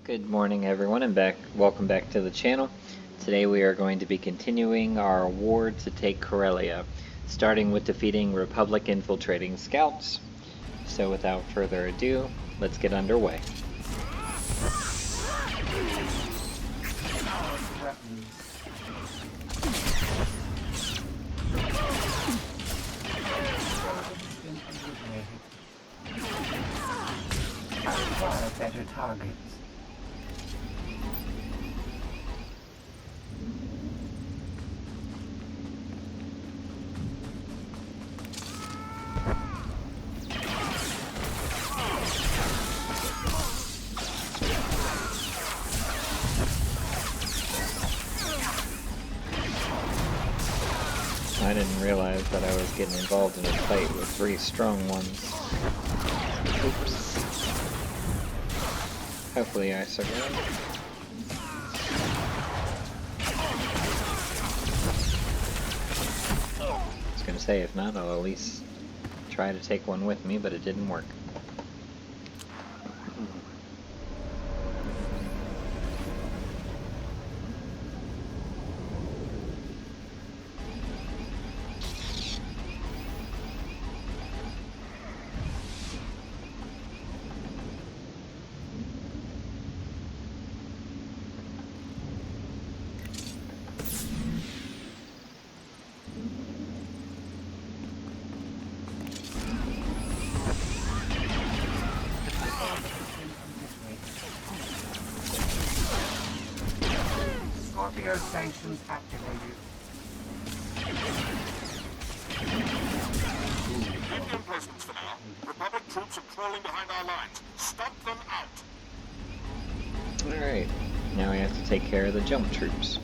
Good morning everyone and welcome back to the channel. Today we are going to be continuing our war to take Corellia, starting with defeating Republic infiltrating scouts. So without further ado, let's get underway. Better targets. I didn't realize that I was getting involved in a fight with 3 strong ones. Oops. Hopefully I survive. I was gonna say, if not, I'll at least try to take one with me, but it didn't work. Scorpio sanctions activated. Keep the emplacements for now. Republic troops are crawling behind our lines. Stop them out! Alright, now we have to take care of the jump troops.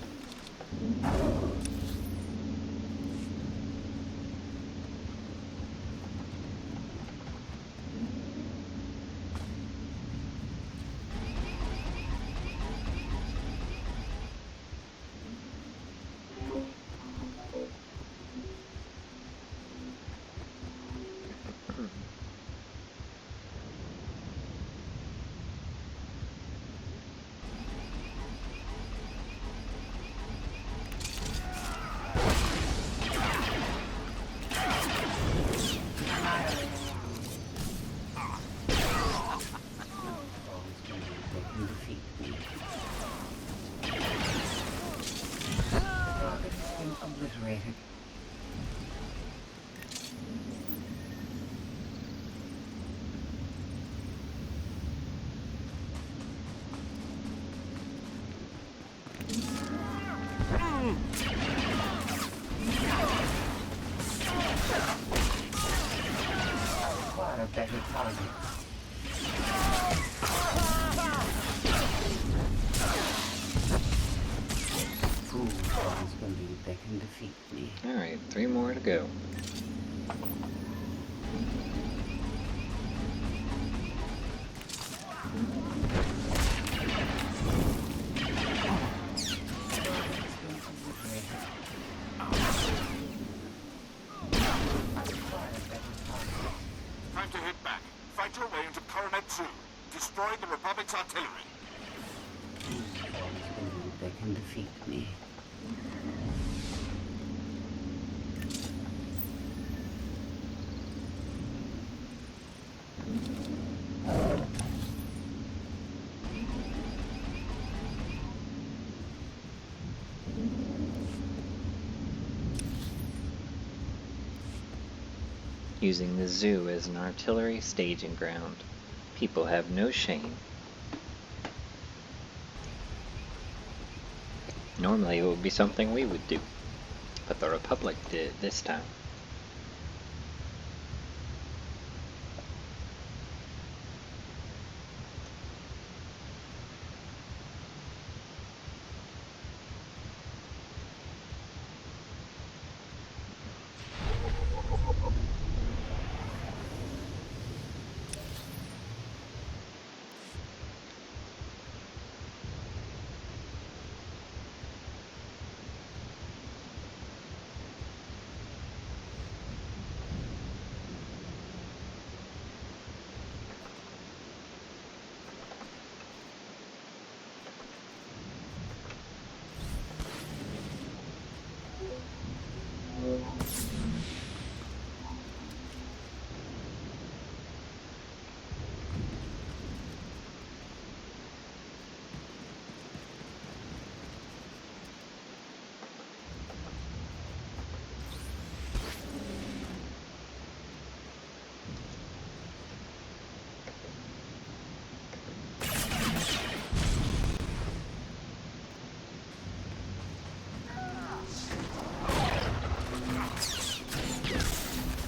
Obliterated. Require better targets. Fools always believe they can defeat me. Alright, 3 more to go. Time to hit back. Fight your way into Coronet 2. Destroy the Republic's artillery. Fools always believe they can defeat me. Using the zoo as an artillery staging ground. People have no shame. Normally it would be something we would do, but the Republic did this time.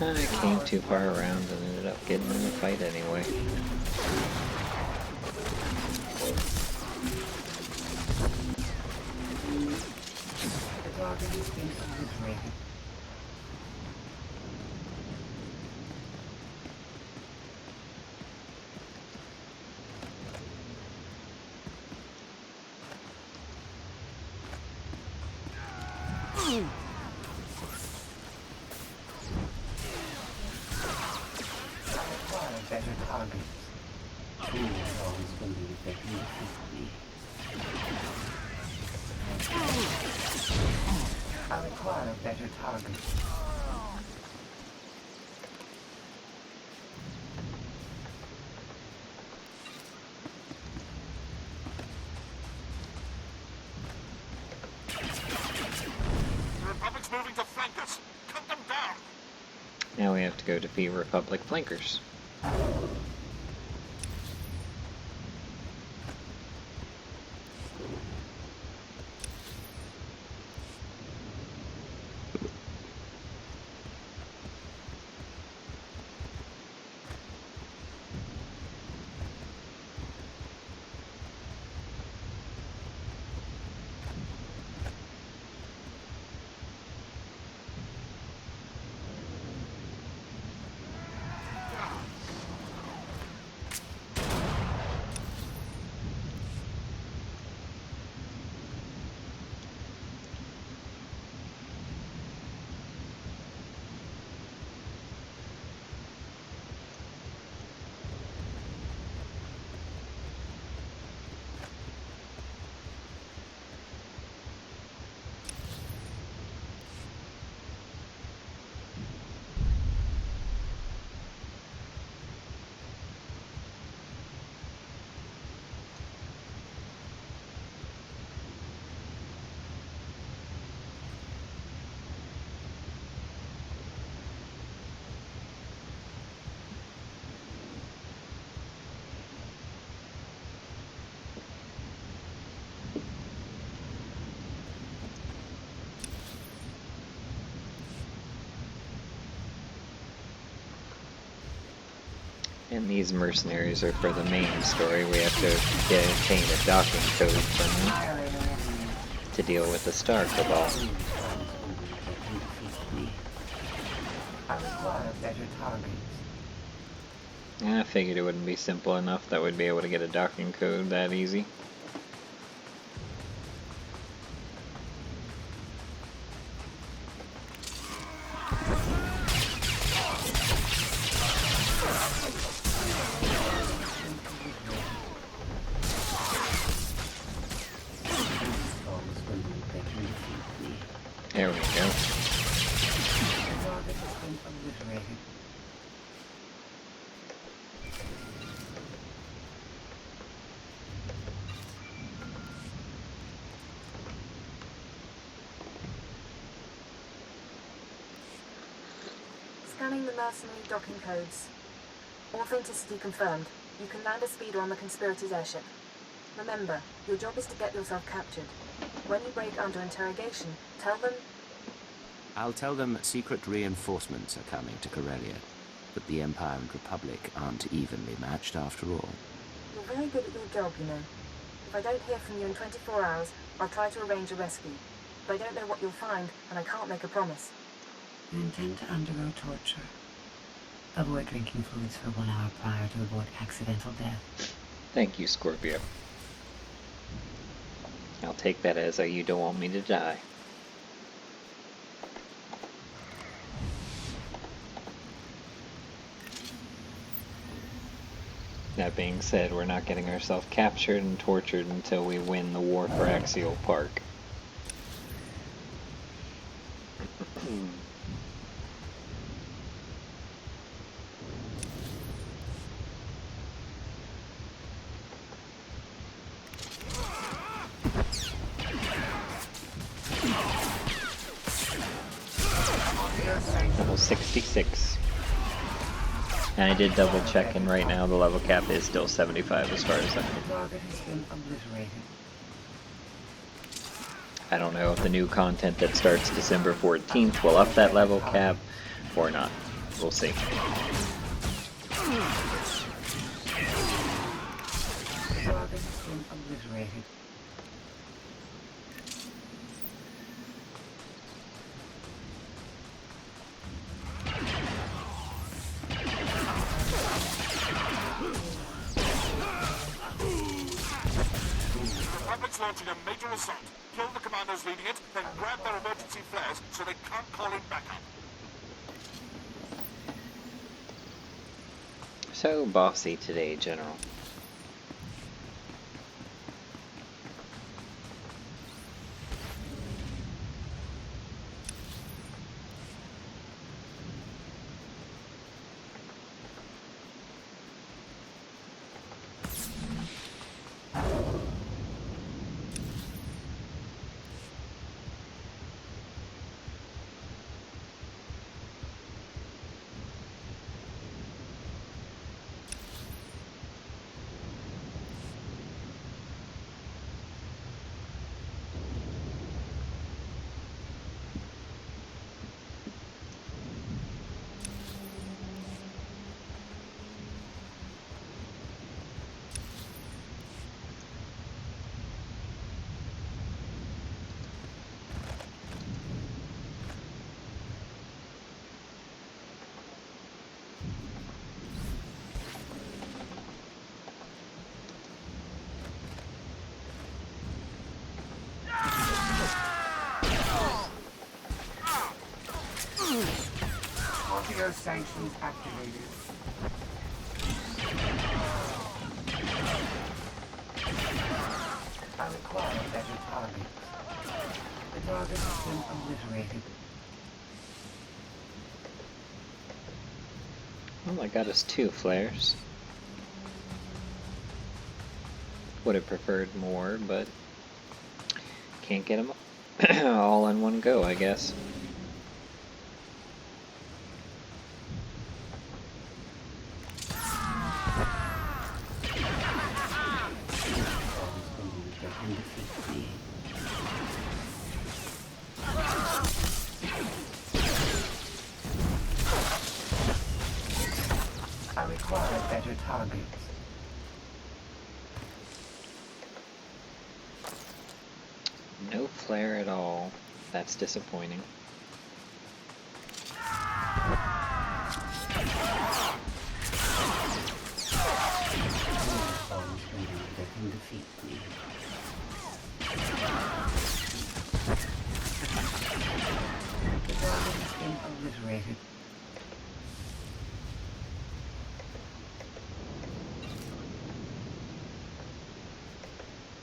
I came too far around and ended up getting in a fight anyway. The target has been obliterated. Better targets. Who is always going to be better I require a better target. The Republic's moving to flank us. Cut them down. Now we have to go defeat Republic flankers. And these mercenaries are for the main story. We have to obtain a docking code from them to deal with the Star Cabal. I require better targets. I figured it wouldn't be simple enough that we'd be able to get a docking code that easy. There we go. The target has been obliterated. Scanning the mercenary docking codes. Authenticity confirmed. You can land a speeder on the conspirators' airship. Remember, your job is to get yourself captured. When you break under interrogation, tell them... I'll tell them secret reinforcements are coming to Corellia, but the Empire and Republic aren't evenly matched after all. You're very good at your job, you know. If I don't hear from you in 24 hours, I'll try to arrange a rescue. But I don't know what you'll find, and I can't make a promise. You intend to undergo torture. Avoid drinking fluids for 1 hour prior to avoid accidental death. Thank you, Scorpio. I'll take that as a you don't want me to die. That being said, we're not getting ourselves captured and tortured until we win the war for Axial Park. Level 66. And I did double check, and right now the level cap is still 75 as far as I know. The target has been obliterated. I don't know if the new content that starts December 14th will up that level cap or not. We'll see. Target has been obliterated. Republic's launching a major assault. Kill the commandos leading it, then grab their emergency flares so they can't call in backup. So bossy today, General. Audio sanctions activated. I require better targets. The target has been obliterated. Well, I got us 2 flares. Would have preferred more, but can't get them all in one go, I guess. I require better targets. No flare at all. That's disappointing. Defeat me. The target has been obliterated.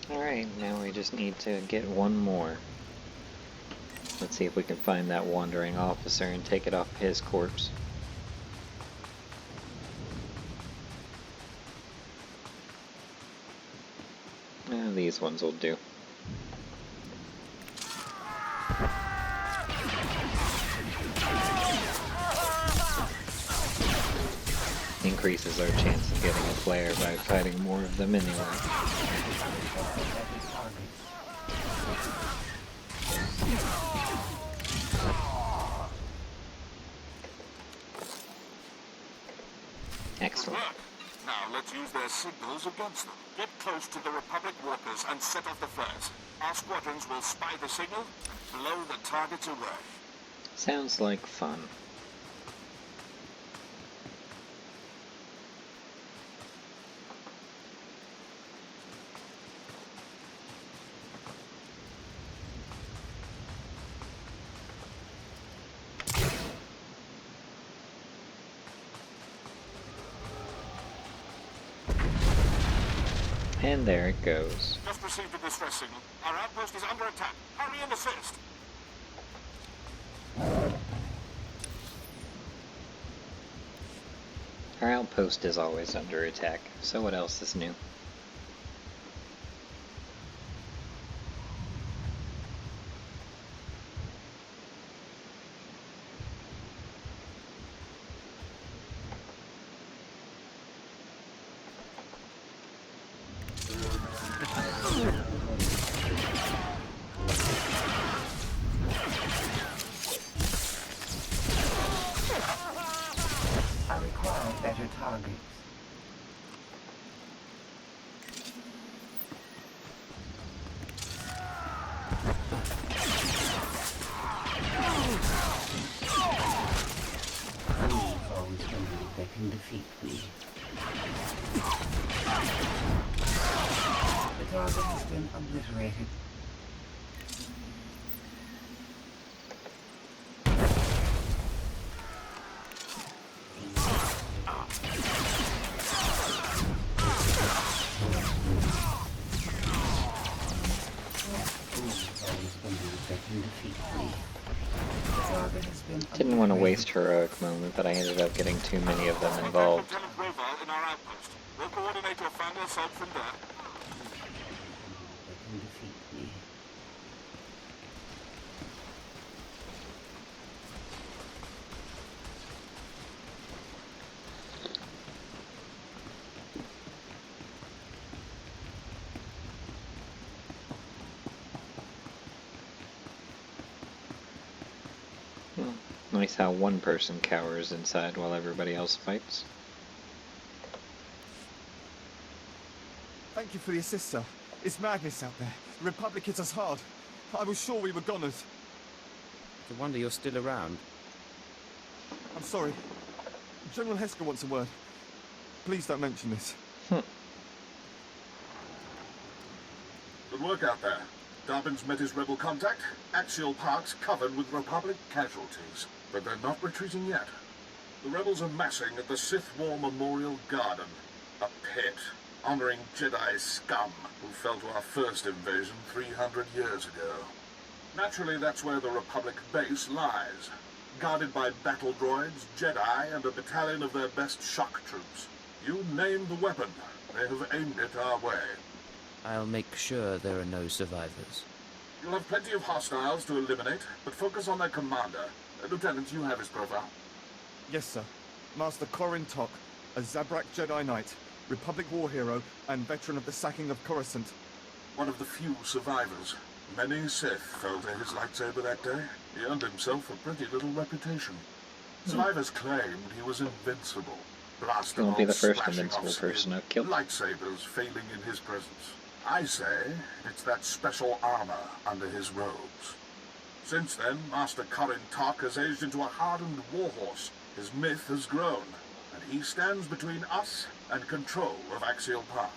Alright, now we just need to get one more. Let's see if we can find that wandering officer and take it off his corpse. These ones will do. Increases our chance of getting a flare by fighting more of them anyway. Excellent. Good work. Now let's use their signals against them. Get close to the Republic workers and set off the flares. Our squadrons will spy the signal and blow the targets away. Sounds like fun. And there it goes. Just received a distress signal. Our outpost is under attack. Hurry and assist. Our outpost is always under attack, so what else is new? better targets. Always believe they can defeat me. The target has been obliterated. Didn't want to waste heroic moment, but I ended up getting too many of them involved. Lieutenant Roval in our outpost. We'll coordinate your final assault from there. They can defeat me. Nice how one person cowers inside while everybody else fights. Thank you for the assist, sir. It's madness out there. The Republic hits us hard. I was sure we were goners. It's a wonder you're still around. I'm sorry. General Hesker wants a word. Please don't mention this. Good work out there. Darwin's met his rebel contact. Axial Park's covered with Republic casualties. But they're not retreating yet. The rebels are massing at the Sith War Memorial Garden. A pit, honoring Jedi scum who fell to our first invasion 300 years ago. Naturally, that's where the Republic base lies. Guarded by battle droids, Jedi, and a battalion of their best shock troops. You name the weapon. They have aimed it our way. I'll make sure there are no survivors. You'll have plenty of hostiles to eliminate, but focus on their commander. Lieutenant, you have his profile. Yes, sir. Master Corin Tok, a Zabrak Jedi Knight, Republic war hero, and veteran of the sacking of Coruscant. One of the few survivors. Many Sith fell to his lightsaber that day. He earned himself a pretty little reputation. Survivors claimed he was invincible. Blaster Won't be the bolts first splashing invincible off person skin, I've killed. lightsabers failing in his presence. I say it's that special armor under his robes. Since then, Master Corin Tok has aged into a hardened warhorse. His myth has grown, and he stands between us and control of Axial Park.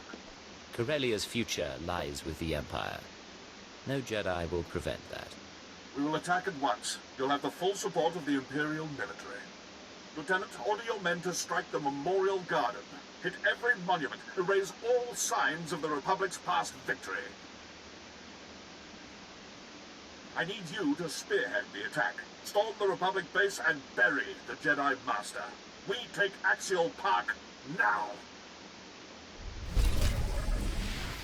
Corellia's future lies with the Empire. No Jedi will prevent that. We will attack at once. You'll have the full support of the Imperial military. Lieutenant, order your men to strike the Memorial Garden. Hit every monument. Erase all signs of the Republic's past victory. I need you to spearhead the attack. Storm the Republic base and bury the Jedi Master. We take Axial Park now!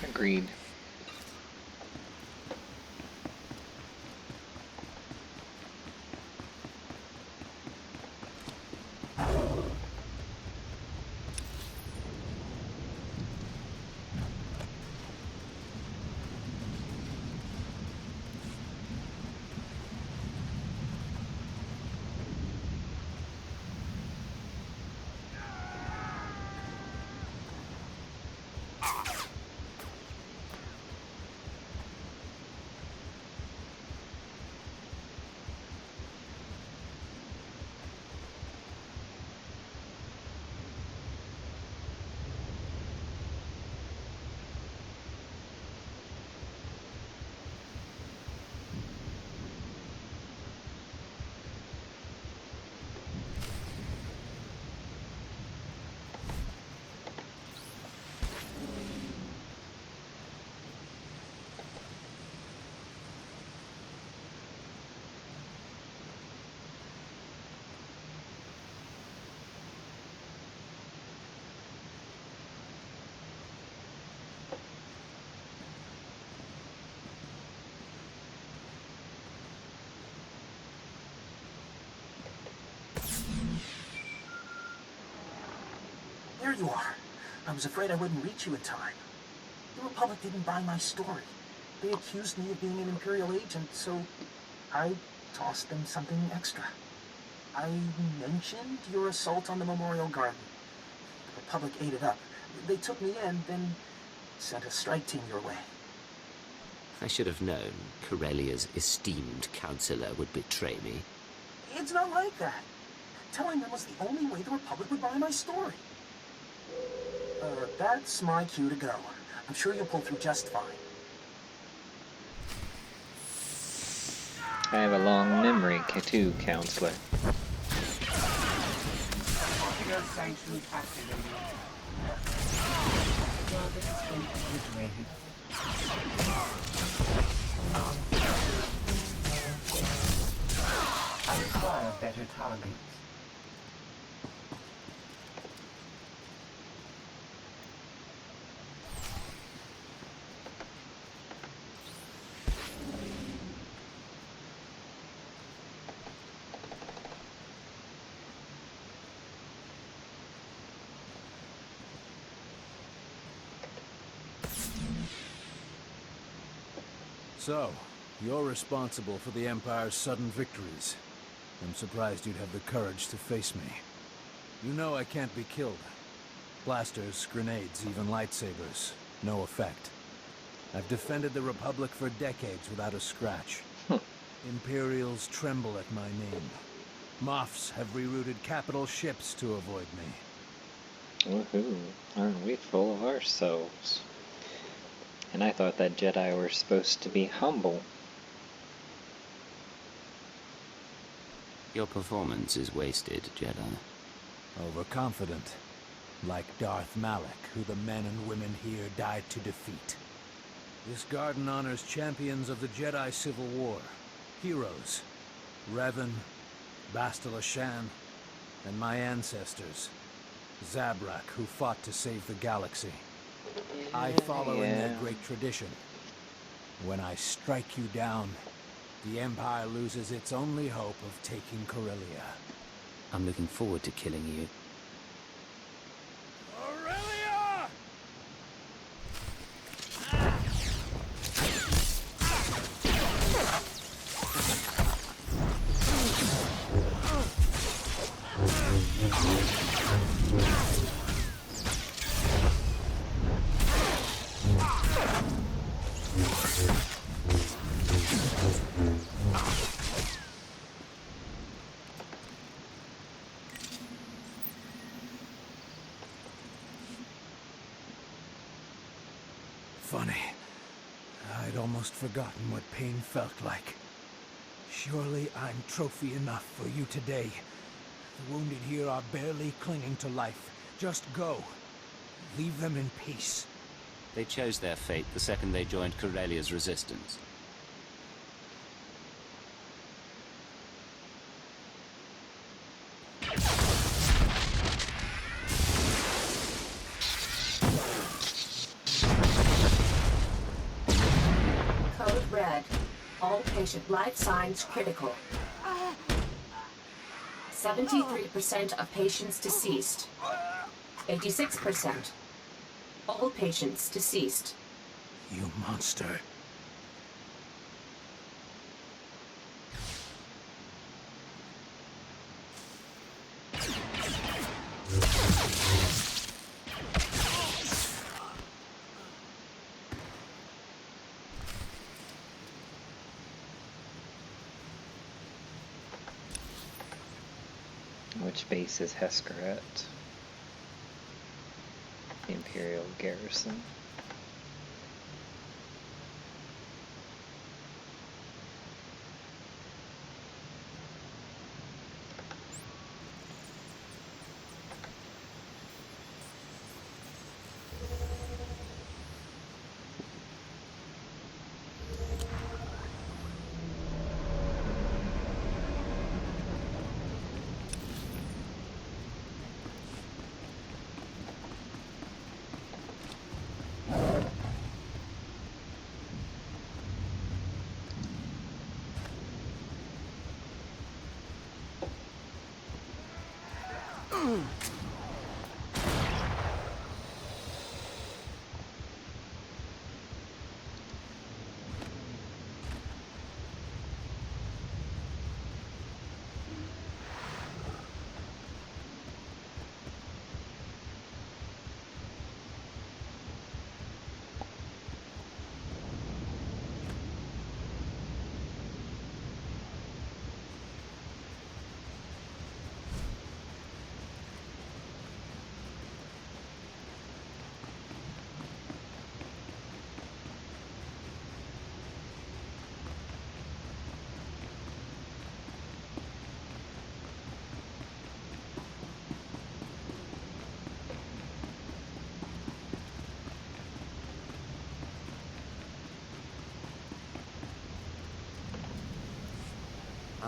Agreed. There you are. I was afraid I wouldn't reach you in time. The Republic didn't buy my story. They accused me of being an Imperial agent, so I tossed them something extra. I mentioned your assault on the Memorial Garden. The Republic ate it up. They took me in, then sent a strike team your way. I should have known Corellia's esteemed counselor would betray me. It's not like that. Telling them was the only way the Republic would buy my story. That's my cue to go. I'm sure you'll pull through just fine. I have a long memory, too, counselor. Order sanctions activated. Target has been obliterated. I require better targets. So, you're responsible for the Empire's sudden victories. I'm surprised you'd have the courage to face me. You know I can't be killed. Blasters, grenades, even lightsabers. No effect. I've defended the Republic for decades without a scratch. Imperials tremble at my name. Moffs have rerouted capital ships to avoid me. Woohoo, aren't we full of ourselves? And I thought that Jedi were supposed to be humble. Your performance is wasted, Jedi. Overconfident. Like Darth Malak, who the men and women here died to defeat. This garden honors champions of the Jedi Civil War. Heroes. Revan, Bastila Shan, and my ancestors. Zabrak, who fought to save the galaxy. I follow in their great tradition. When I strike you down, the Empire loses its only hope of taking Corellia. I'm looking forward to killing you. Corellia! Funny. I'd almost forgotten what pain felt like. Surely I'm trophy enough for you today. The wounded here are barely clinging to life. Just go. Leave them in peace. They chose their fate the second they joined Corellia's resistance. Code red. All patient life signs critical. 73% of patients deceased. 86%. All patients deceased. You monster. Which base is Hesker at? The Imperial Garrison.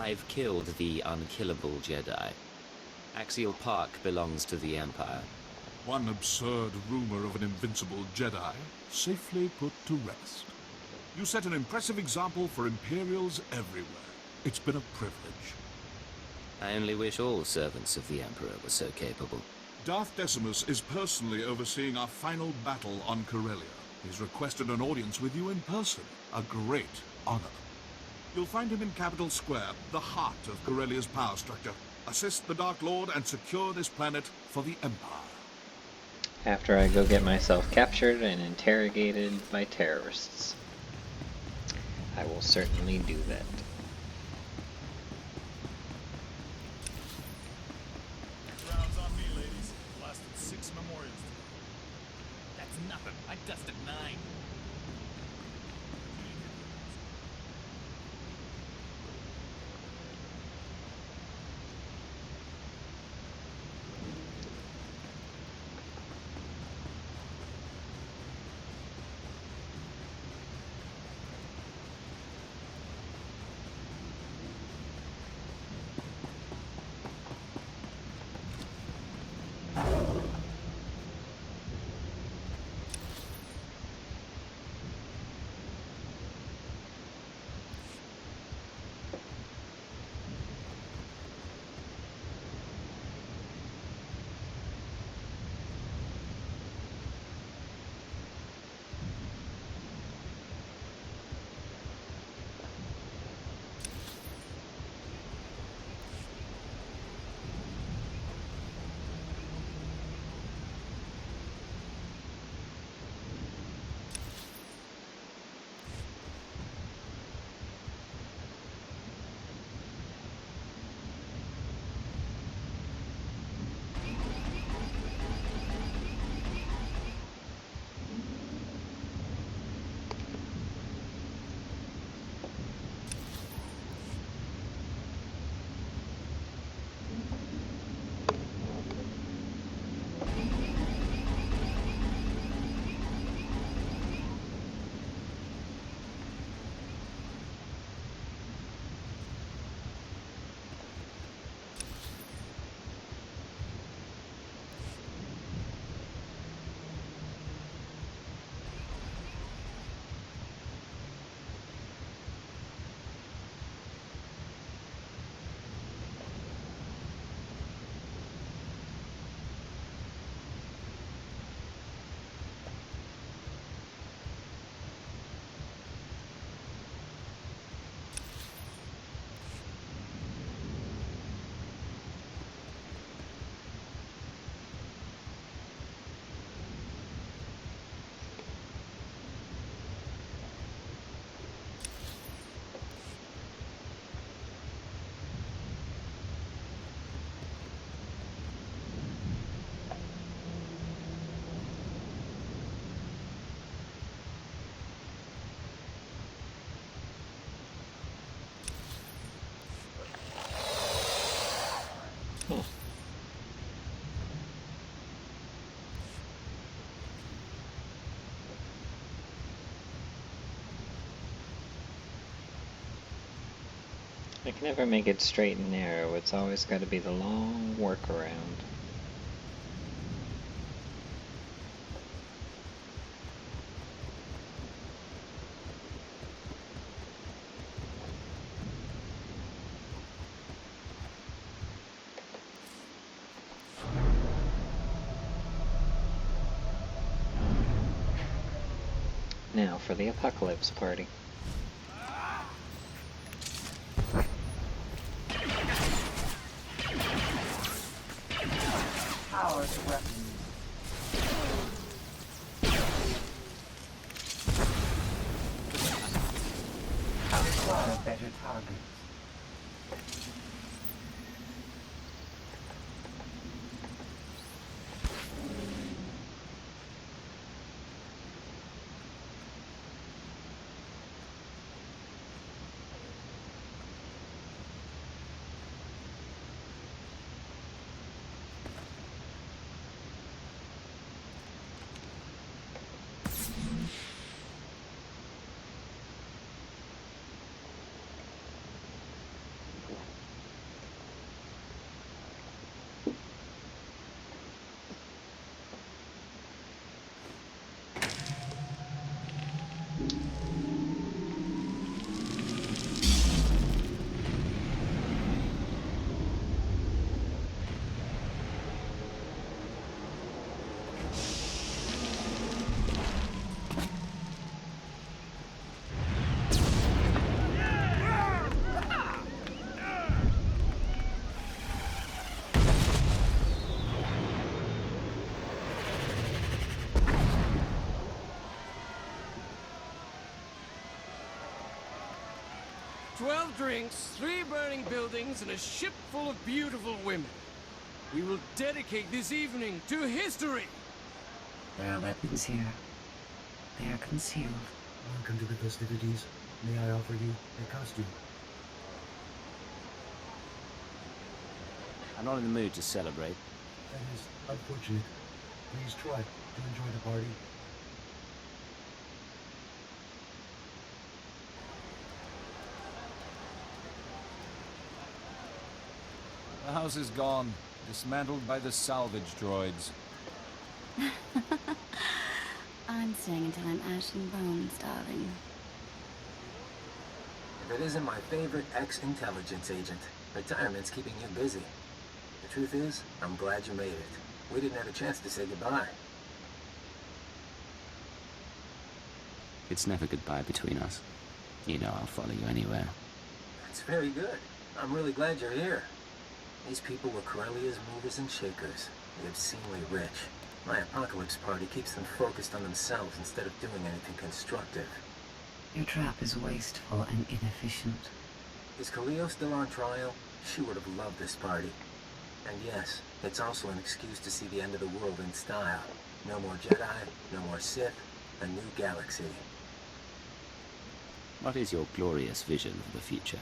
I've killed the unkillable Jedi. Axial Park belongs to the Empire. One absurd rumor of an invincible Jedi safely put to rest. You set an impressive example for Imperials everywhere. It's been a privilege. I only wish all servants of the Emperor were so capable. Darth Decimus is personally overseeing our final battle on Corellia. He's requested an audience with you in person. A great honor. You'll find him in Capitol Square, the heart of Corellia's power structure. Assist the Dark Lord and secure this planet for the Empire. After I go get myself captured and interrogated by terrorists. I will certainly do that. Rounds on me, ladies. Blasted 6 memorials today. That's nothing. I dusted 9. I can never make it straight and narrow. It's always got to be the long workaround. Now for the apocalypse party. Power to weapons. Acquire better targets. 12 drinks, 3 burning buildings, and a ship full of beautiful women. We will dedicate this evening to history. There are weapons here. They are concealed. Welcome to the festivities. May I offer you a costume? I'm not in the mood to celebrate. That is unfortunate. Please try to enjoy the party. The house is gone, dismantled by the salvage droids. I'm staying until I'm ash and bones, darling. If it isn't my favorite ex-intelligence agent, retirement's keeping you busy. The truth is, I'm glad you made it. We didn't have a chance to say goodbye. It's never goodbye between us. You know I'll follow you anywhere. That's very good. I'm really glad you're here. These people were Corellia's movers and shakers. The obscenely rich. My apocalypse party keeps them focused on themselves instead of doing anything constructive. Your trap is wasteful and inefficient. Is Khalil still on trial? She would have loved this party. And yes, it's also an excuse to see the end of the world in style. No more Jedi, no more Sith, a new galaxy. What is your glorious vision of the future?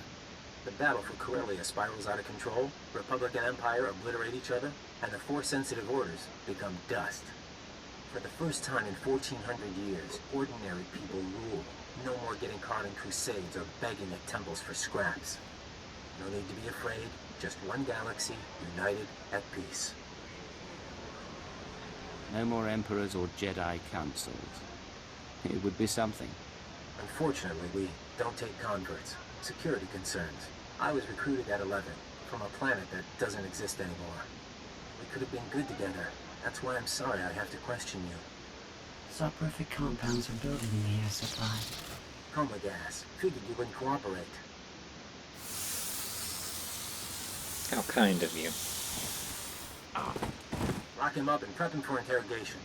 The battle for Corellia spirals out of control, Republic and Empire obliterate each other, and the Force-sensitive orders become dust. For the first time in 1400 years, ordinary people rule. No more getting caught in crusades or begging at temples for scraps. No need to be afraid, just one galaxy, united at peace. No more emperors or Jedi councils. It would be something. Unfortunately, we don't take converts. Security concerns. I was recruited at 11, from a planet that doesn't exist anymore. We could have been good together. That's why I'm sorry I have to question you. Soporific compounds are building in the air supply. Coma gas. Figured you wouldn't cooperate. How kind of you. Lock him up and prep him for interrogation.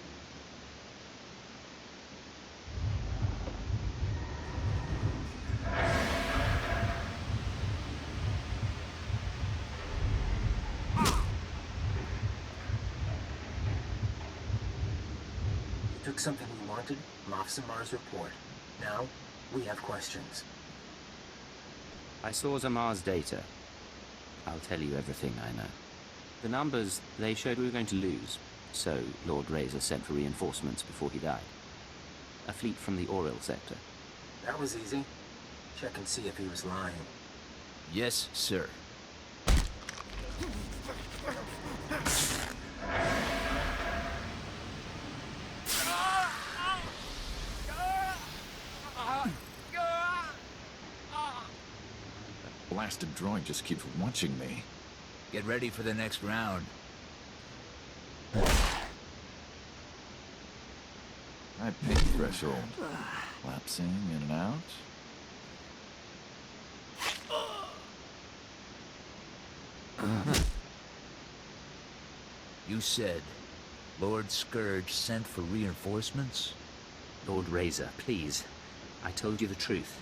You took something we wanted, Moff Zamar's report. Now, we have questions. I saw Zamar's data. I'll tell you everything I know. The numbers, they showed we were going to lose, so Lord Razor sent for reinforcements before he died. A fleet from the Oril sector. That was easy. Check and see if he was lying. Yes, sir. Blasted droid just keeps watching me. Get ready for the next round. I paid threshold. Lapsing in and out. You said Lord Scourge sent for reinforcements? Lord Razor, please. I told you the truth.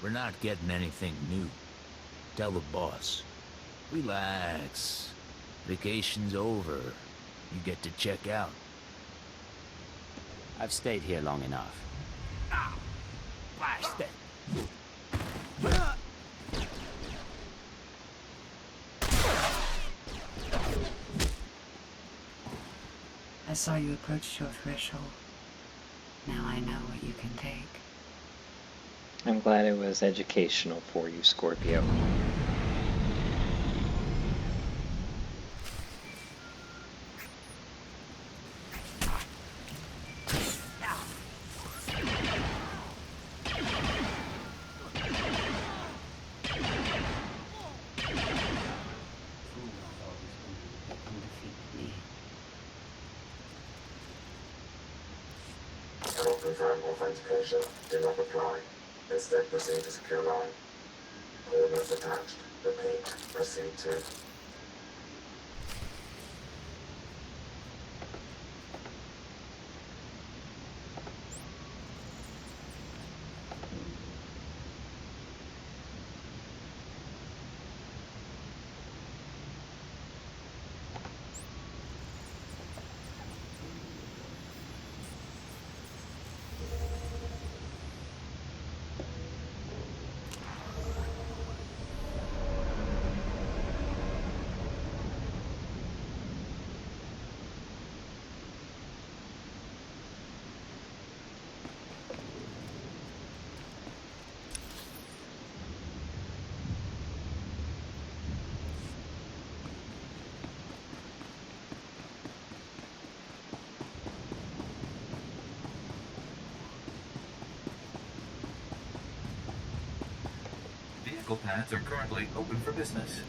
We're not getting anything new. Tell the boss. Relax. Vacation's over. You get to check out. I've stayed here long enough. Blast it! I saw you approach your threshold. Now I know what you can take. I'm glad it was educational for you, Scorpio. Confirm authentication. Do not apply. Instead, proceed to secure line. Coordinates attached. Repeat. Proceed to. medical pads are currently open for business.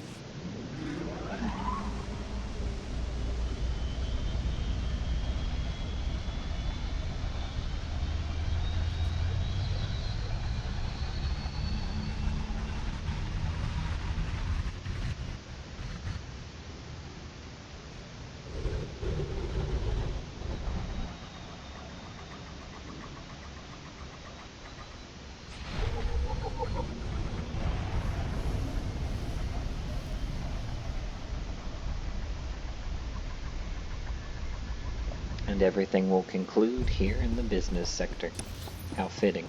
And everything will conclude here in the business sector. How fitting.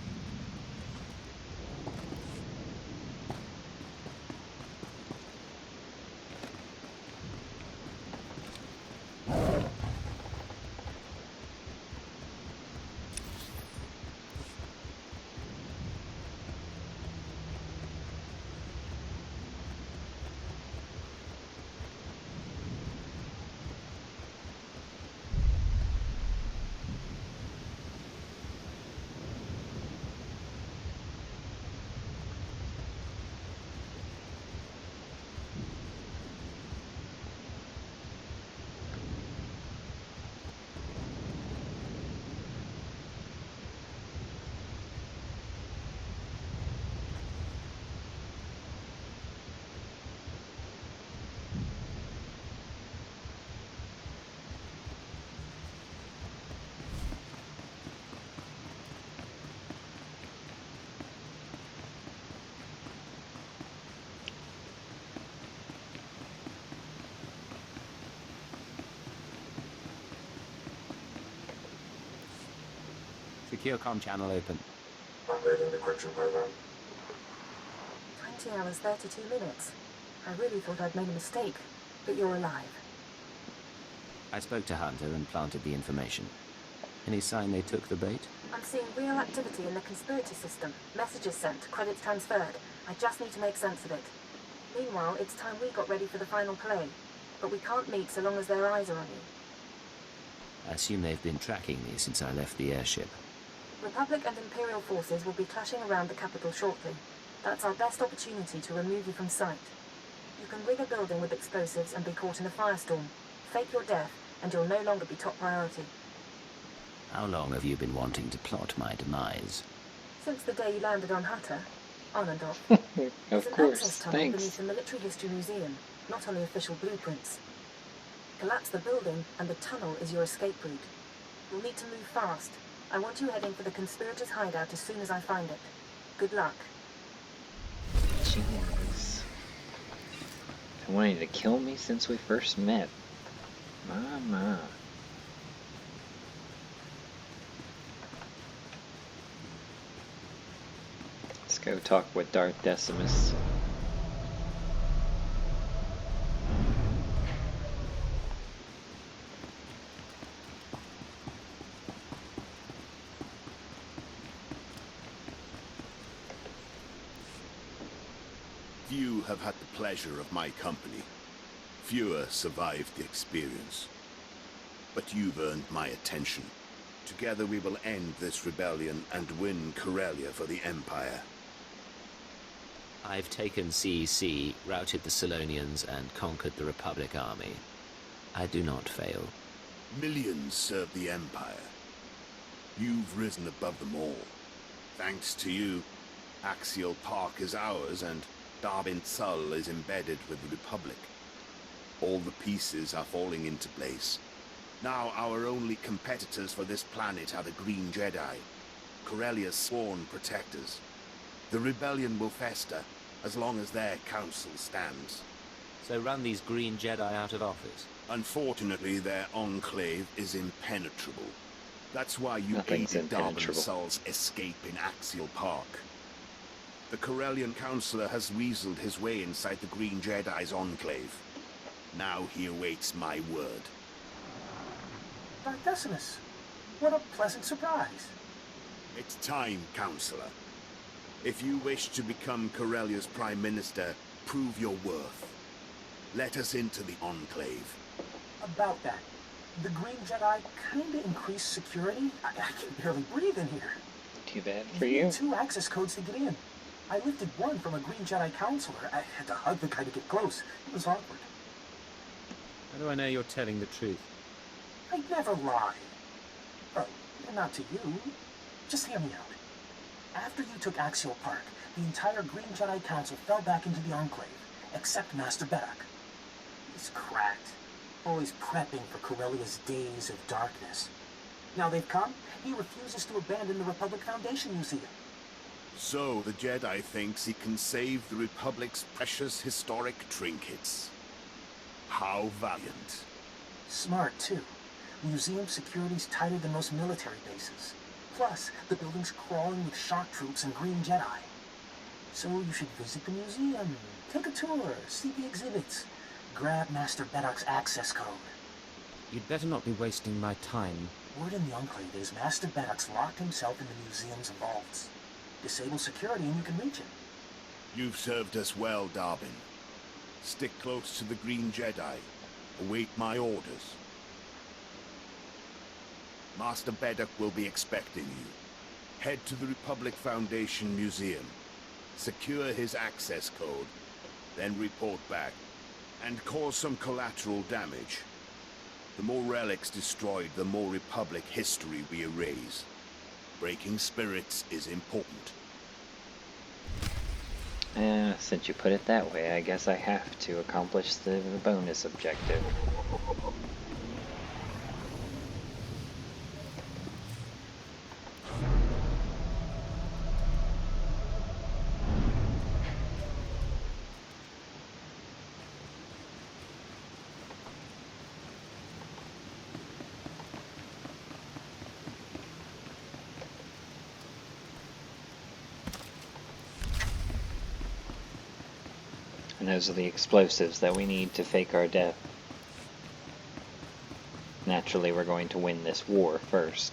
Secure comm channel open. Updating decryption program. 20 hours, 32 minutes. I really thought I'd made a mistake, but you're alive. I spoke to Hunter and planted the information. Any sign they took the bait? I'm seeing real activity in the conspirator system. Messages sent, credits transferred. I just need to make sense of it. Meanwhile, it's time we got ready for the final play. But we can't meet so long as their eyes are on you. I assume they've been tracking me since I left the airship. Republic and Imperial forces will be clashing around the capital shortly. That's our best opportunity to remove you from sight. You can rig a building with explosives and be caught in a firestorm. Fake your death, and you'll no longer be top priority. How long have you been wanting to plot my demise? Since the day you landed on Hatter, on and off. Of There's an course, access tunnel thanks. beneath the Military History Museum, not on the official blueprints. Collapse the building, and the tunnel is your escape route. You'll need to move fast. I want you heading for the conspirators' hideout as soon as I find it. Good luck. Jeez. I wanted to kill me since we first met. Mama. Let's go talk with Darth Decimus. Few have had the pleasure of my company. Fewer survived the experience. But you've earned my attention. Together we will end this rebellion and win Corellia for the Empire. I've taken CEC, routed the Solonians, and conquered the Republic army. I do not fail. Millions serve the Empire. You've risen above them all. Thanks to you, Axial Park is ours and Darbin Sul is embedded with the Republic. All the pieces are falling into place. Now our only competitors for this planet are the Green Jedi, Corellia's sworn protectors. The rebellion will fester as long as their council stands. So run these Green Jedi out of office? Unfortunately, their enclave is impenetrable. That's why you Nothing's aided Darbin impenetrable. Sul's escape in Axial Park. The Corellian Councillor has weaseled his way inside the Green Jedi's enclave. Now he awaits my word. Darth Decimus, what a pleasant surprise. It's time, Councillor. If you wish to become Corellia's Prime Minister, prove your worth. Let us into the enclave. About that, the Green Jedi kinda increased security. I can barely breathe in here. Too bad for You you. need 2 access codes to get in. I lifted one from a Green Jedi counselor. I had to hug the guy to get close. It was awkward. How do I know you're telling the truth? I never lie. Well, not to you. Just hear me out. After you took Axial Park, the entire Green Jedi Council fell back into the Enclave, except Master Beddock. He's cracked. Always prepping for Corellia's days of darkness. Now they've come, he refuses to abandon the Republic Foundation Museum. So the Jedi thinks he can save the Republic's precious historic trinkets. How valiant. Smart, too. Museum security's tighter than most military bases. Plus, the building's crawling with shock troops and Green Jedi. So you should visit the museum, take a tour, see the exhibits, grab Master Beddock's access code. You'd better not be wasting my time. Word in the Enclave is Master Beddock's locked himself in the museum's vaults. Disable security and you can reach him. You've served us well, Darbin. Stick close to the Green Jedi. Await my orders. Master Beddock will be expecting you. Head to the Republic Foundation Museum. Secure his access code. Then report back. And cause some collateral damage. The more relics destroyed, the more Republic history we erase. Breaking spirits is important. Since you put it that way, I guess I have to accomplish the bonus objective. And those are the explosives that we need to fake our death. Naturally, we're going to win this war first.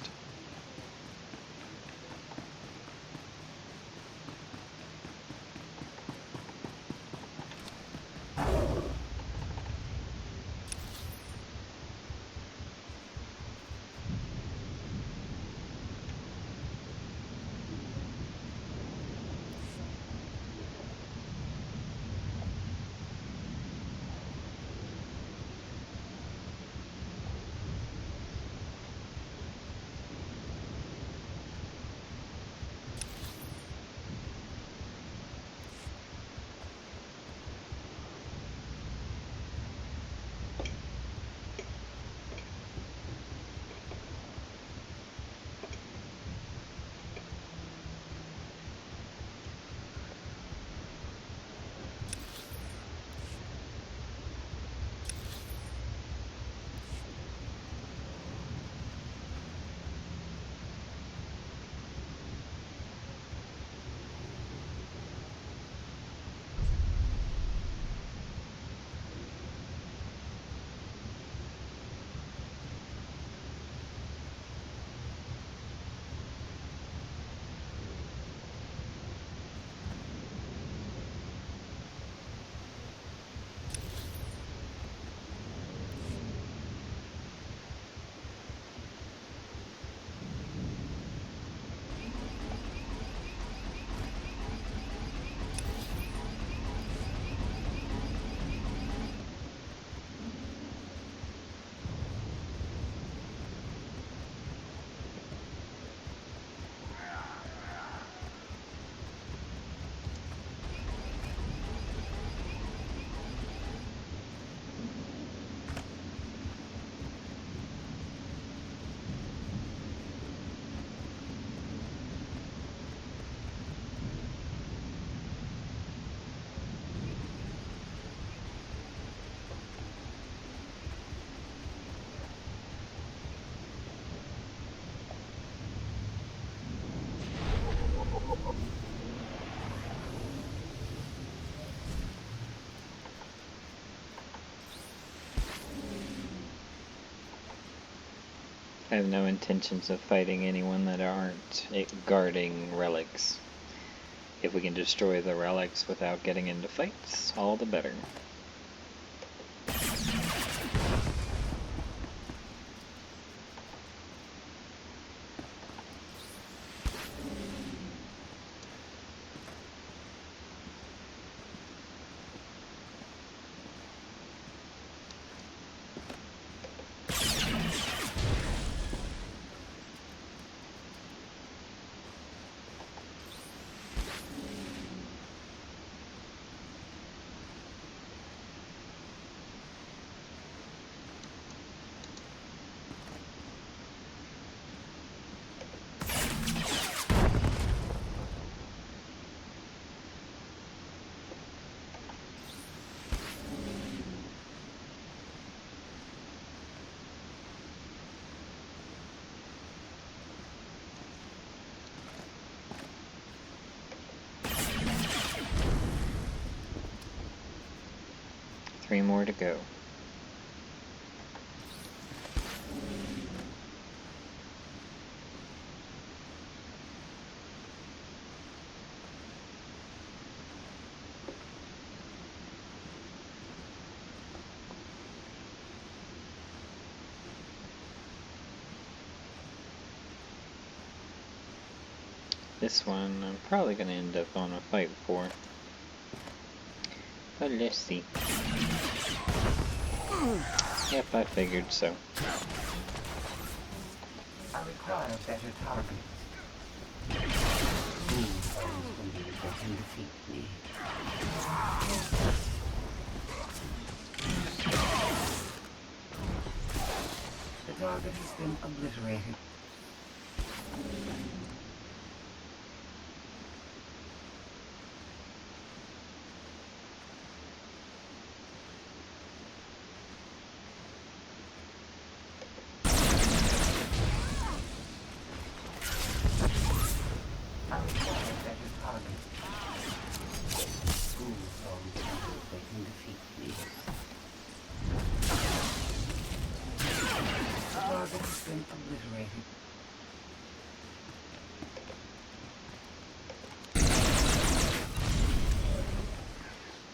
I have no intentions of fighting anyone that aren't guarding relics. If we can destroy the relics without getting into fights, all the better. 3 more to go. This one I'm probably going to end up on a fight for. But let's see. Yep, I figured so. I require better targets. Who can defeat me? The target has been obliterated.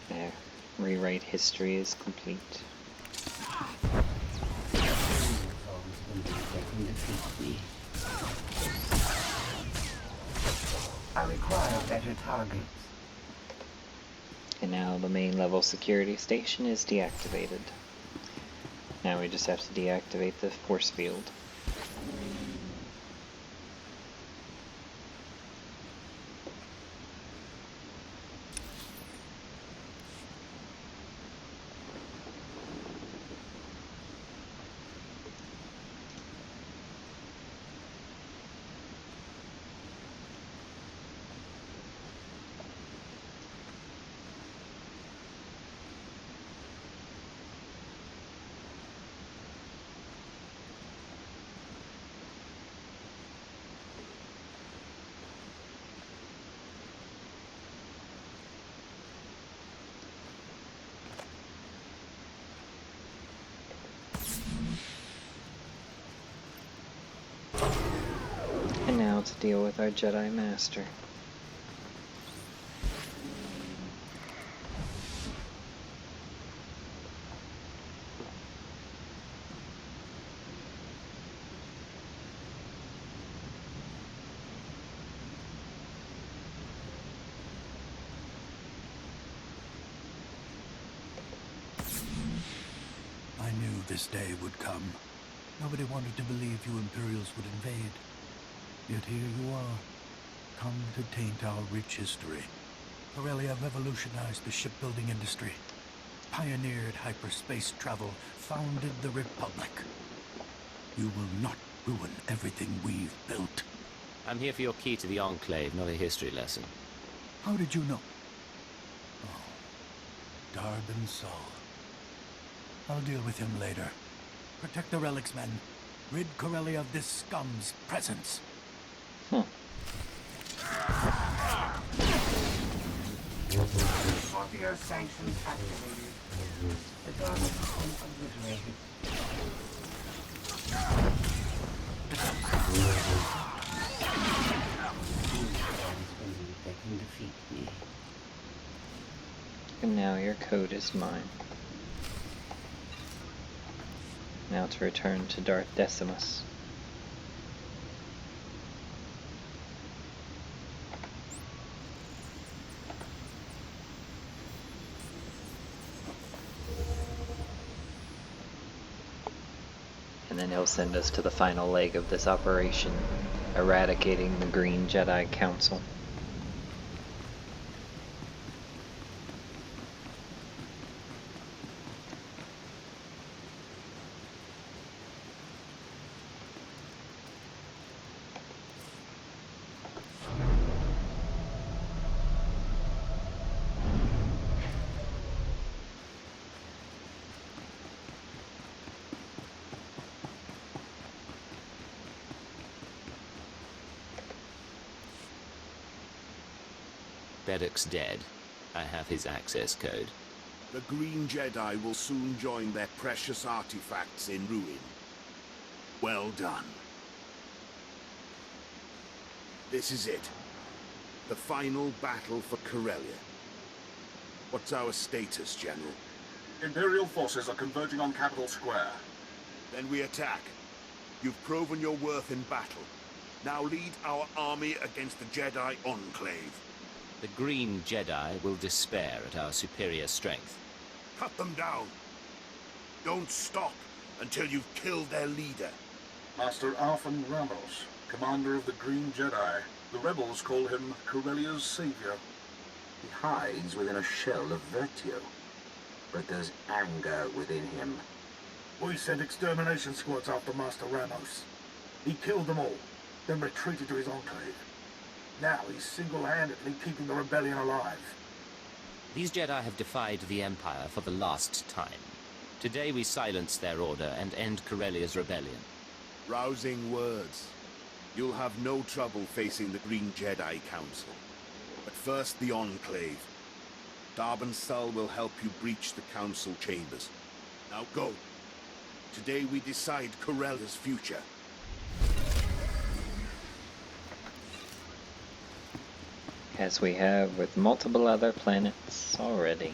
There, rewrite history is complete. I require better targets. And now the main level security station is deactivated. Now we just have to deactivate the force field. And now to deal with our Jedi Master. I knew this day would come. Nobody wanted to believe you Imperials would invade. Yet here you are, come to taint our rich history. Corellia revolutionized the shipbuilding industry, pioneered hyperspace travel, founded the Republic. You will not ruin everything we've built. I'm here for your key to the Enclave, not a history lesson. How did you know? Oh, Darbin Sol. I'll deal with him later. Protect the relics, men. Rid Corellia of this scum's presence. Scorpio sanctions activated. The target has been obliterated. They can defeat me. And now your code is mine. Now to return to Darth Decimus. And then he'll send us to the final leg of this operation, eradicating the Green Jedi Council. Beddock's dead. I have his access code. The Green Jedi will soon join their precious artifacts in ruin. Well done. This is it. The final battle for Corellia. What's our status, General? Imperial forces are converging on Capital Square. Then we attack. You've proven your worth in battle. Now lead our army against the Jedi Enclave. The Green Jedi will despair at our superior strength. Cut them down. Don't stop until you've killed their leader. Master Arfan Ramos, commander of the Green Jedi. The rebels call him Corellia's savior. He hides within a shell of virtue, but there's anger within him. We sent extermination squads after Master Ramos. He killed them all, then retreated to his enclave. Now he's single-handedly keeping the rebellion alive. These Jedi have defied the Empire for the last time. Today we silence their order and end Corellia's rebellion. Rousing words. You'll have no trouble facing the Green Jedi Council. But first, the Enclave. Darben Sul will help you breach the Council chambers. Now go. Today we decide Corellia's future. As we have with multiple other planets already.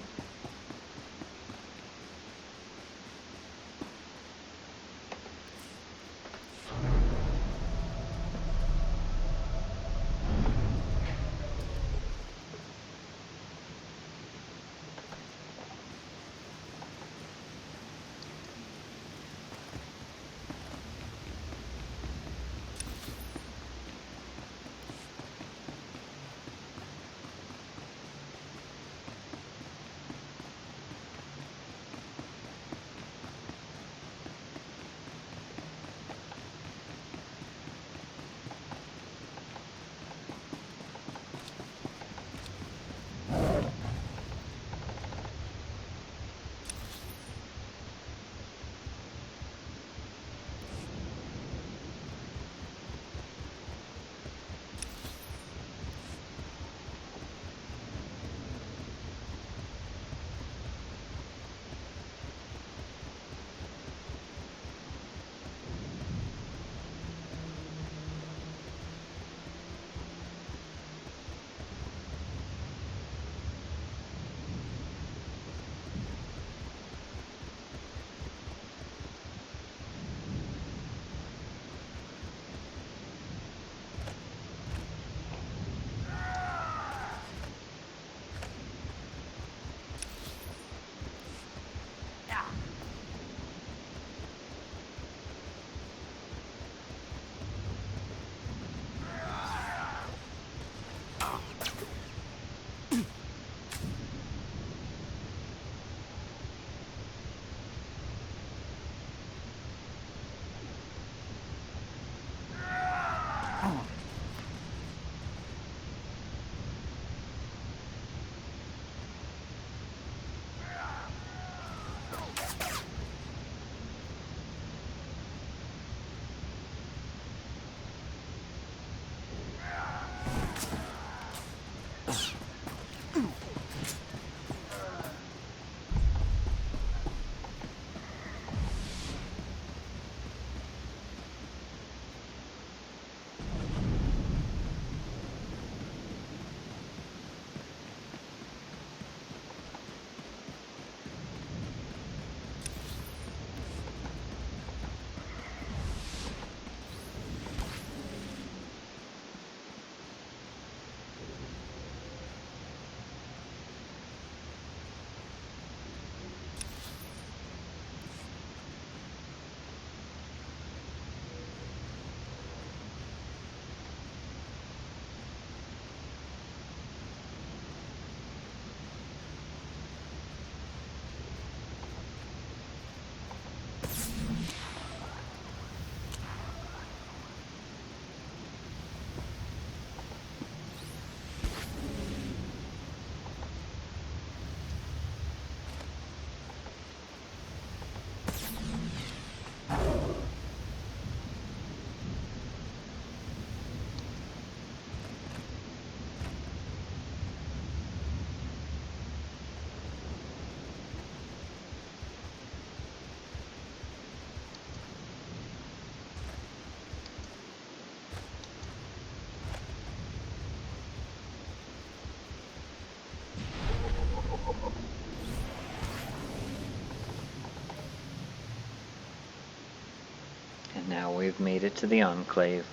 have made it to the Enclave.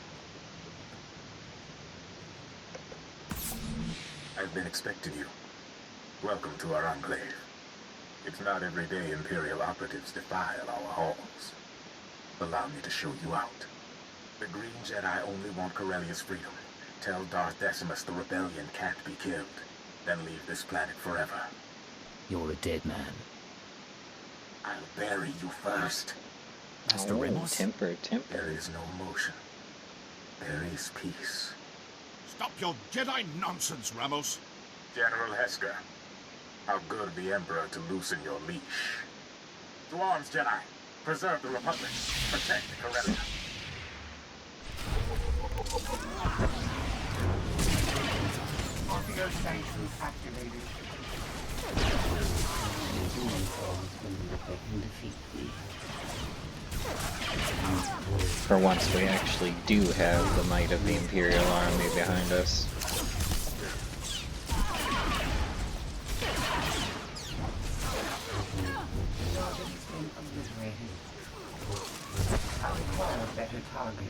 I've been expecting you. Welcome to our Enclave. It's not every day Imperial operatives defile our halls. Allow me to show you out. The Green Jedi only want Corellia's freedom. Tell Darth Decimus the rebellion can't be killed. Then leave this planet forever. You're a dead man. I'll bury you first. Master Ramos? Temper. There is no motion. There is peace. Stop your Jedi nonsense, Ramos. General Hesker, how good of the Emperor to loosen your leash. To arms, Jedi. Preserve the Republic. Protect Corellia. Orpheus sanctions activated. Human souls will be that they can defeat me. For once, we actually do have the might of the Imperial army behind us. I require better targets.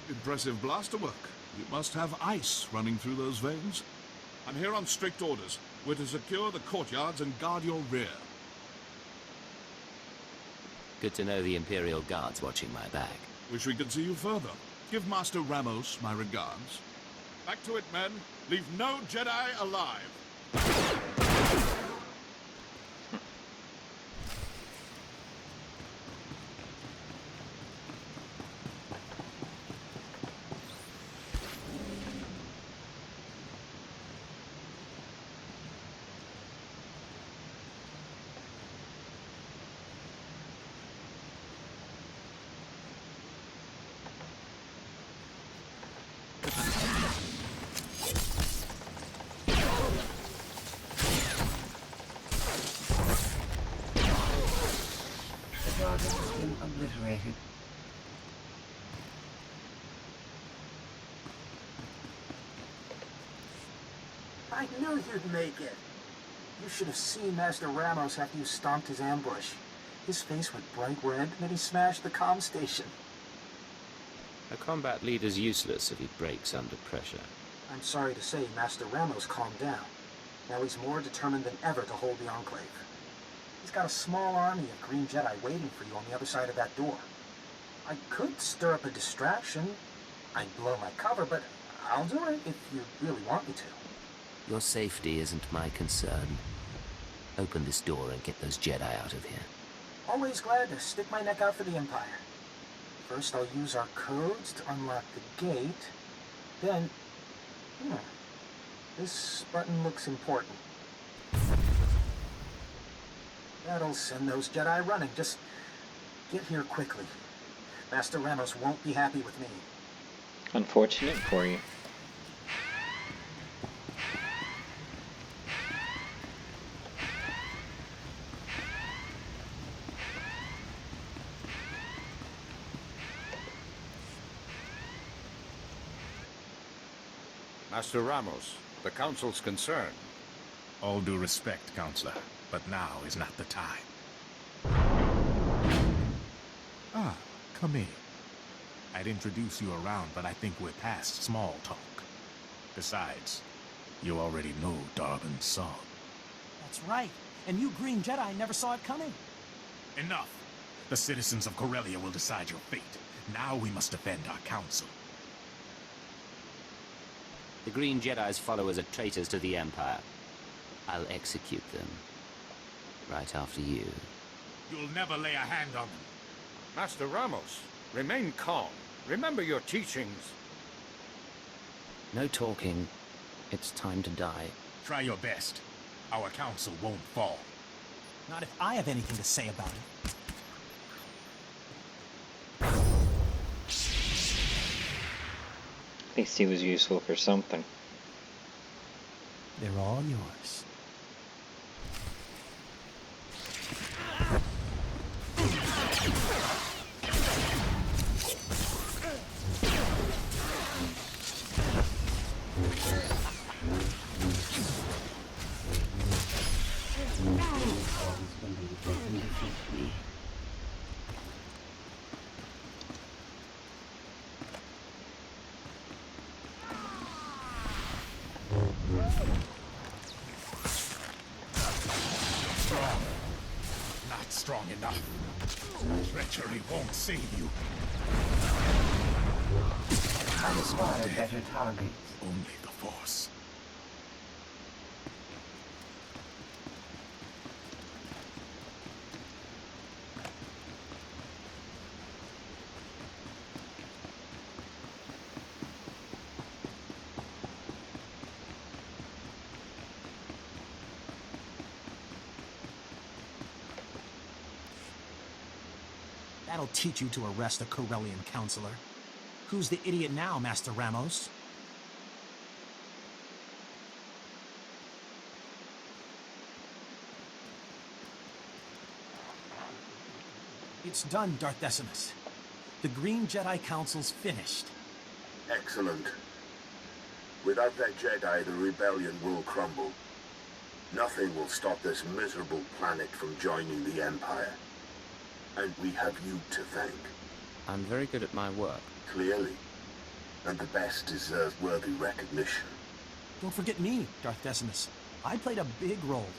Impressive blaster work. You must have ice running through those veins. I'm here on strict orders. We're to secure the courtyards and guard your rear. Good to know the Imperial Guard's watching my back. Wish we could see you further. Give Master Ramos my regards. Back to it, men. Leave no Jedi alive. Obliterated. I knew you'd make it. You should have seen Master Ramos after you stomped his ambush. His face went bright red, and then he smashed the comm station. A combat leader's useless if he breaks under pressure. I'm sorry to say, Master Ramos calmed down. Now he's more determined than ever to hold the Enclave. He's got a small army of Green Jedi waiting for you on the other side of that door. I could stir up a distraction. I'd blow my cover, but I'll do it if you really want me to. Your safety isn't my concern. Open this door and get those Jedi out of here. Always glad to stick my neck out for the Empire. First, I'll use our codes to unlock the gate. Then... this button looks important. That'll send those Jedi running. Just get here quickly. Master Ramos won't be happy with me. Unfortunate for you. Master Ramos, the Council's concerned. All due respect, Counselor, but now is not the time. Ah, come in. I'd introduce you around, but I think we're past small talk. Besides, you already know Darben's song. That's right. And you Green Jedi never saw it coming. Enough! The citizens of Corellia will decide your fate. Now we must defend our council. The Green Jedi's followers are traitors to the Empire. I'll execute them. Right after you. You'll never lay a hand on them. Master Ramos, remain calm. Remember your teachings. No talking. It's time to die. Try your best. Our council won't fall. Not if I have anything to say about it. At least he was useful for something. They're all yours. enough. Treachery won't save you. I require better targets. Only the Force. That'll teach you to arrest a Corellian counselor. Who's the idiot now, Master Ramos? It's done, Darth Decimus. The Green Jedi Council's finished. Excellent. Without that Jedi, the rebellion will crumble. Nothing will stop this miserable planet from joining the Empire. And we have you to thank. I'm very good at my work. Clearly. And the best deserve worthy recognition. Don't forget me, Darth Decimus. I played a big role.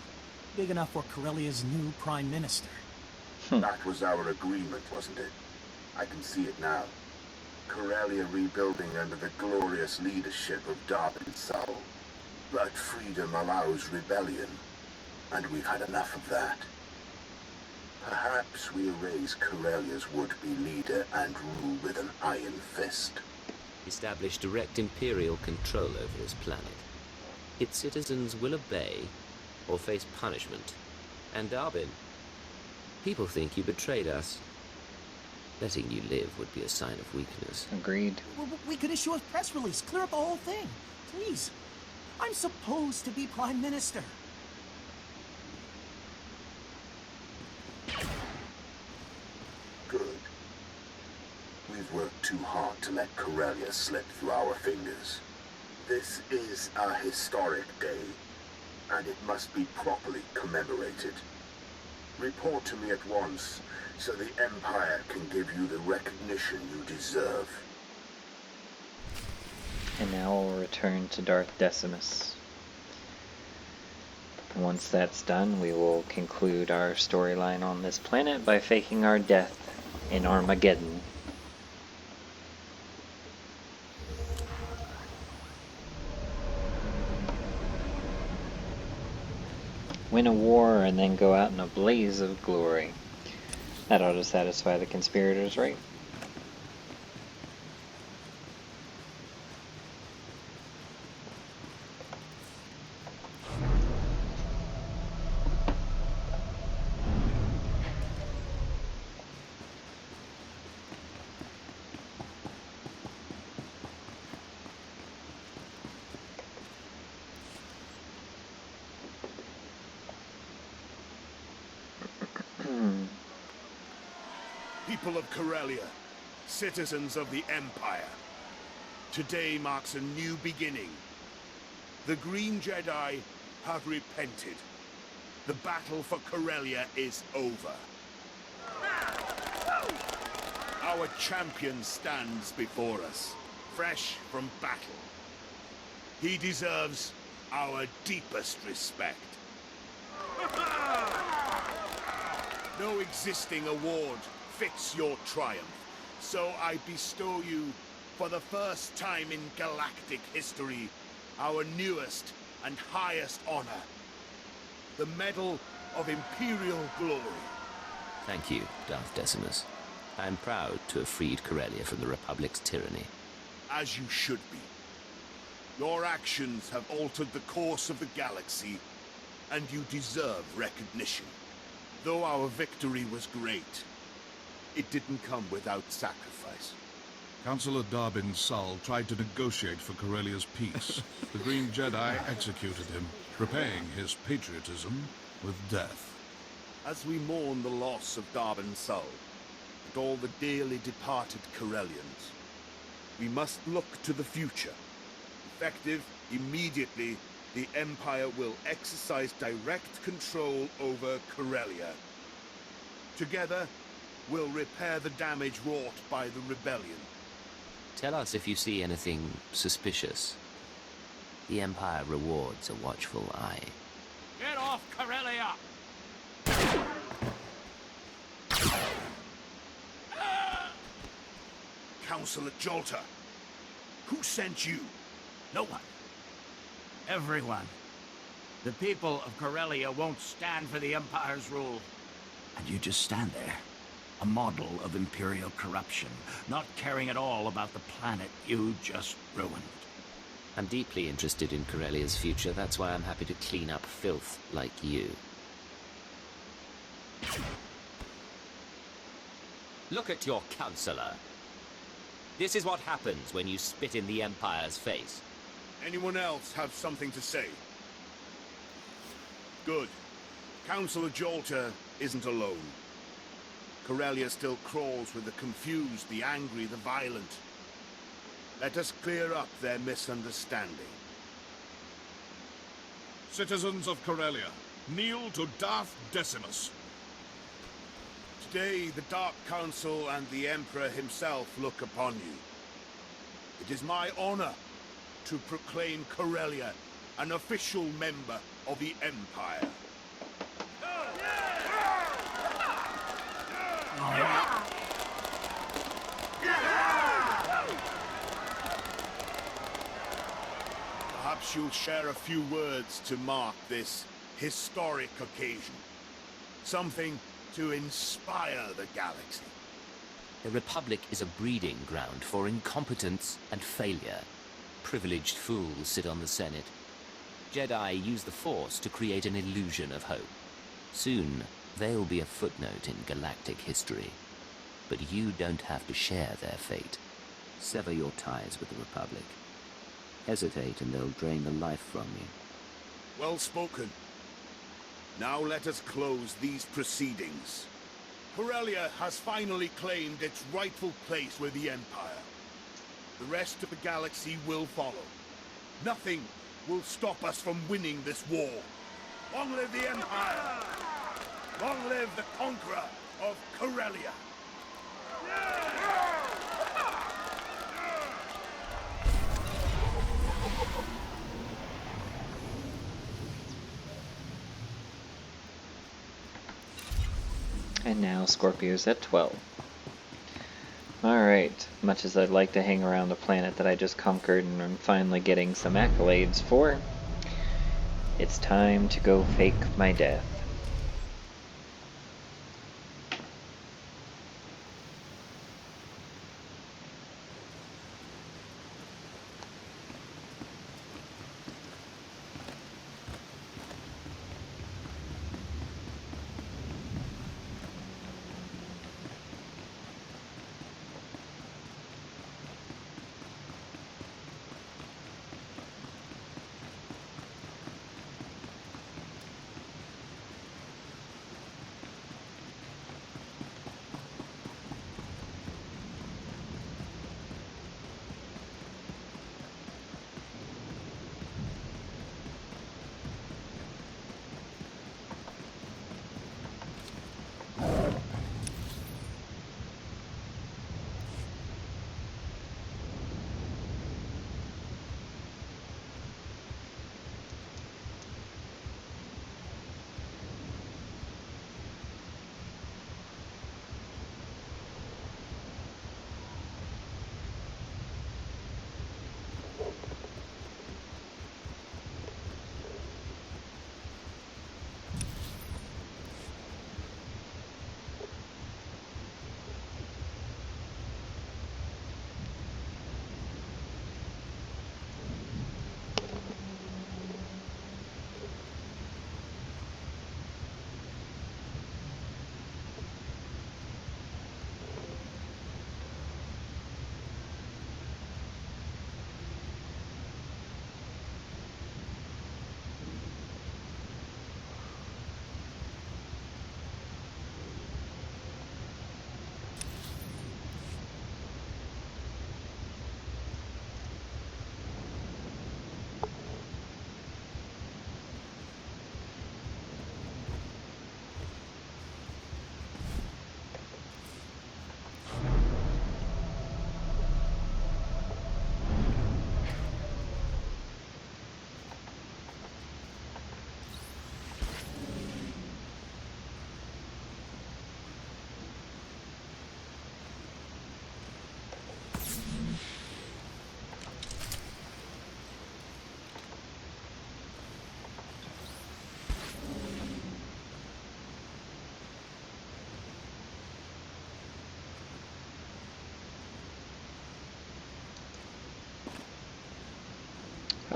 Big enough for Corellia's new Prime Minister. That was our agreement, wasn't it? I can see it now. Corellia rebuilding under the glorious leadership of Darbin Sul. But freedom allows rebellion. And we've had enough of that. Perhaps we erase Corellia's would-be leader and rule with an iron fist. Establish direct Imperial control over this planet. Its citizens will obey or face punishment. And Darbin, people think you betrayed us. Letting you live would be a sign of weakness. Agreed. We could issue a press release, clear up the whole thing. Please. I'm supposed to be Prime Minister. Good. We've worked too hard to let Corellia slip through our fingers. This is a historic day, and it must be properly commemorated. Report to me at once, so the Empire can give you the recognition you deserve. And now we'll return to Darth Decimus. Once that's done, we will conclude our storyline on this planet by faking our death in Armageddon. Win a war and then go out in a blaze of glory. That ought to satisfy the conspirators, right? People of Corellia, citizens of the Empire. Today marks a new beginning. The Green Jedi have repented. The battle for Corellia is over. Our champion stands before us, fresh from battle. He deserves our deepest respect. No existing award fits your triumph, so I bestow you, for the first time in galactic history, our newest and highest honor, the Medal of Imperial Glory. Thank you, Darth Decimus. I am proud to have freed Corellia from the Republic's tyranny. As you should be. Your actions have altered the course of the galaxy, and you deserve recognition. Though our victory was great, it didn't come without sacrifice. Councillor Darbin Sul tried to negotiate for Corellia's peace. The Green Jedi executed him, repaying his patriotism with death. As we mourn the loss of Darbin Sul, and all the dearly departed Corellians, we must look to the future. Effective immediately, the Empire will exercise direct control over Corellia. Together, we'll repair the damage wrought by the rebellion. Tell us if you see anything suspicious. The Empire rewards a watchful eye. Get off Corellia! Councilor Jolter? Who sent you? No one. Everyone. The people of Corellia won't stand for the Empire's rule. And you just stand there, a model of Imperial corruption, not caring at all about the planet you just ruined. I'm deeply interested in Corellia's future. That's why I'm happy to clean up filth like you. Look at your counselor. This is what happens when you spit in the Empire's face. Anyone else have something to say? Good. Councilor Jolter isn't alone. Corellia still crawls with the confused, the angry, the violent. Let us clear up their misunderstanding. Citizens of Corellia, kneel to Darth Decimus. Today, the Dark Council and the Emperor himself look upon you. It is my honor to proclaim Corellia an official member of the Empire. Perhaps you'll share a few words to mark this historic occasion. Something to inspire the galaxy. The Republic is a breeding ground for incompetence and failure. Privileged fools sit on the Senate. Jedi use the Force to create an illusion of hope. Soon, they'll be a footnote in galactic history. But you don't have to share their fate. Sever your ties with the Republic. Hesitate and they'll drain the life from you. Well spoken. Now let us close these proceedings. Corellia has finally claimed its rightful place with the Empire. The rest of the galaxy will follow. Nothing will stop us from winning this war. Long live the Empire! Long live the conqueror of Corellia! And now Scorpio's at 12. Alright, much as I'd like to hang around the planet that I just conquered and I'm finally getting some accolades for, it's time to go fake my death.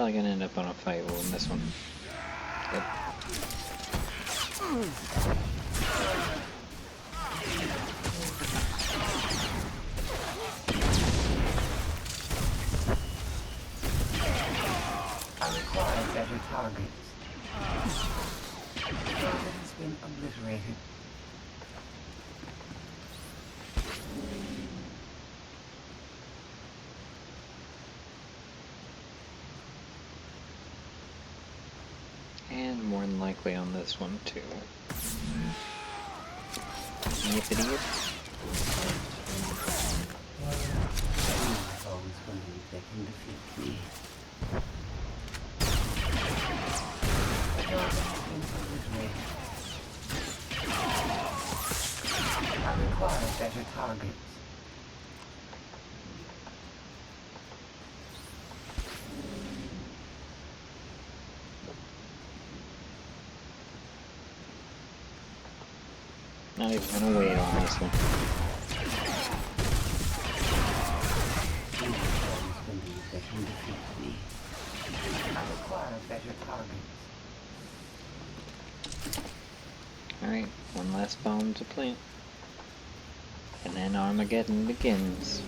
probably gonna end up on a fight in this one. Yep. I require better targets. Target has been obliterated. And more than likely on this one too. Yippity yip. I always believed they can defeat me. I require better targets. Not even gonna wait on this one. They can defeat me. I require better targets. Alright, one last bomb to plant. And then Armageddon begins.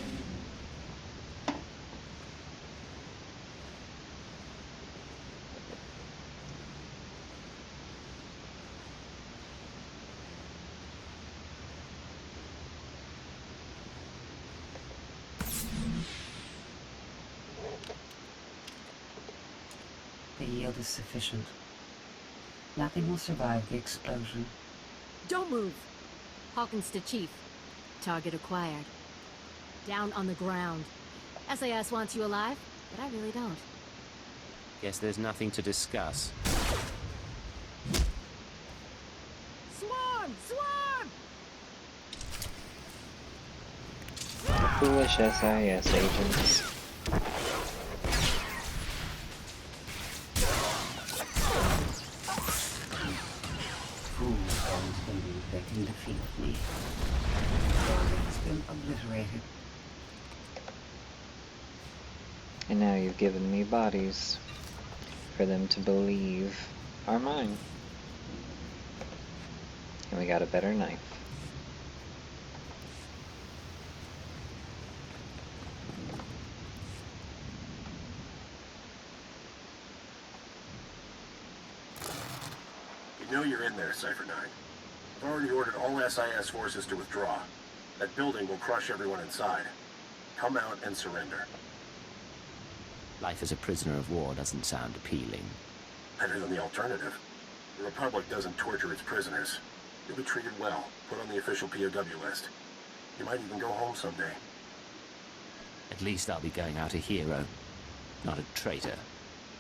The yield is sufficient. Nothing will survive the explosion. Don't move! Hawkins to Chief. Target acquired. Down on the ground. SAS wants you alive, but I really don't. Guess there's nothing to discuss. Swan! Swan! Foolish SIS agents. Fools always believe they can defeat me. Target has been obliterated. And now you've given me bodies for them to believe are mine. And we got a better knife. We know you're in there, Cypher 9. I've already ordered all SIS forces to withdraw. That building will crush everyone inside. Come out and surrender. Life as a prisoner of war doesn't sound appealing. Better than the alternative. The Republic doesn't torture its prisoners. You'll be treated well, put on the official POW list. You might even go home someday. At least I'll be going out a hero, not a traitor.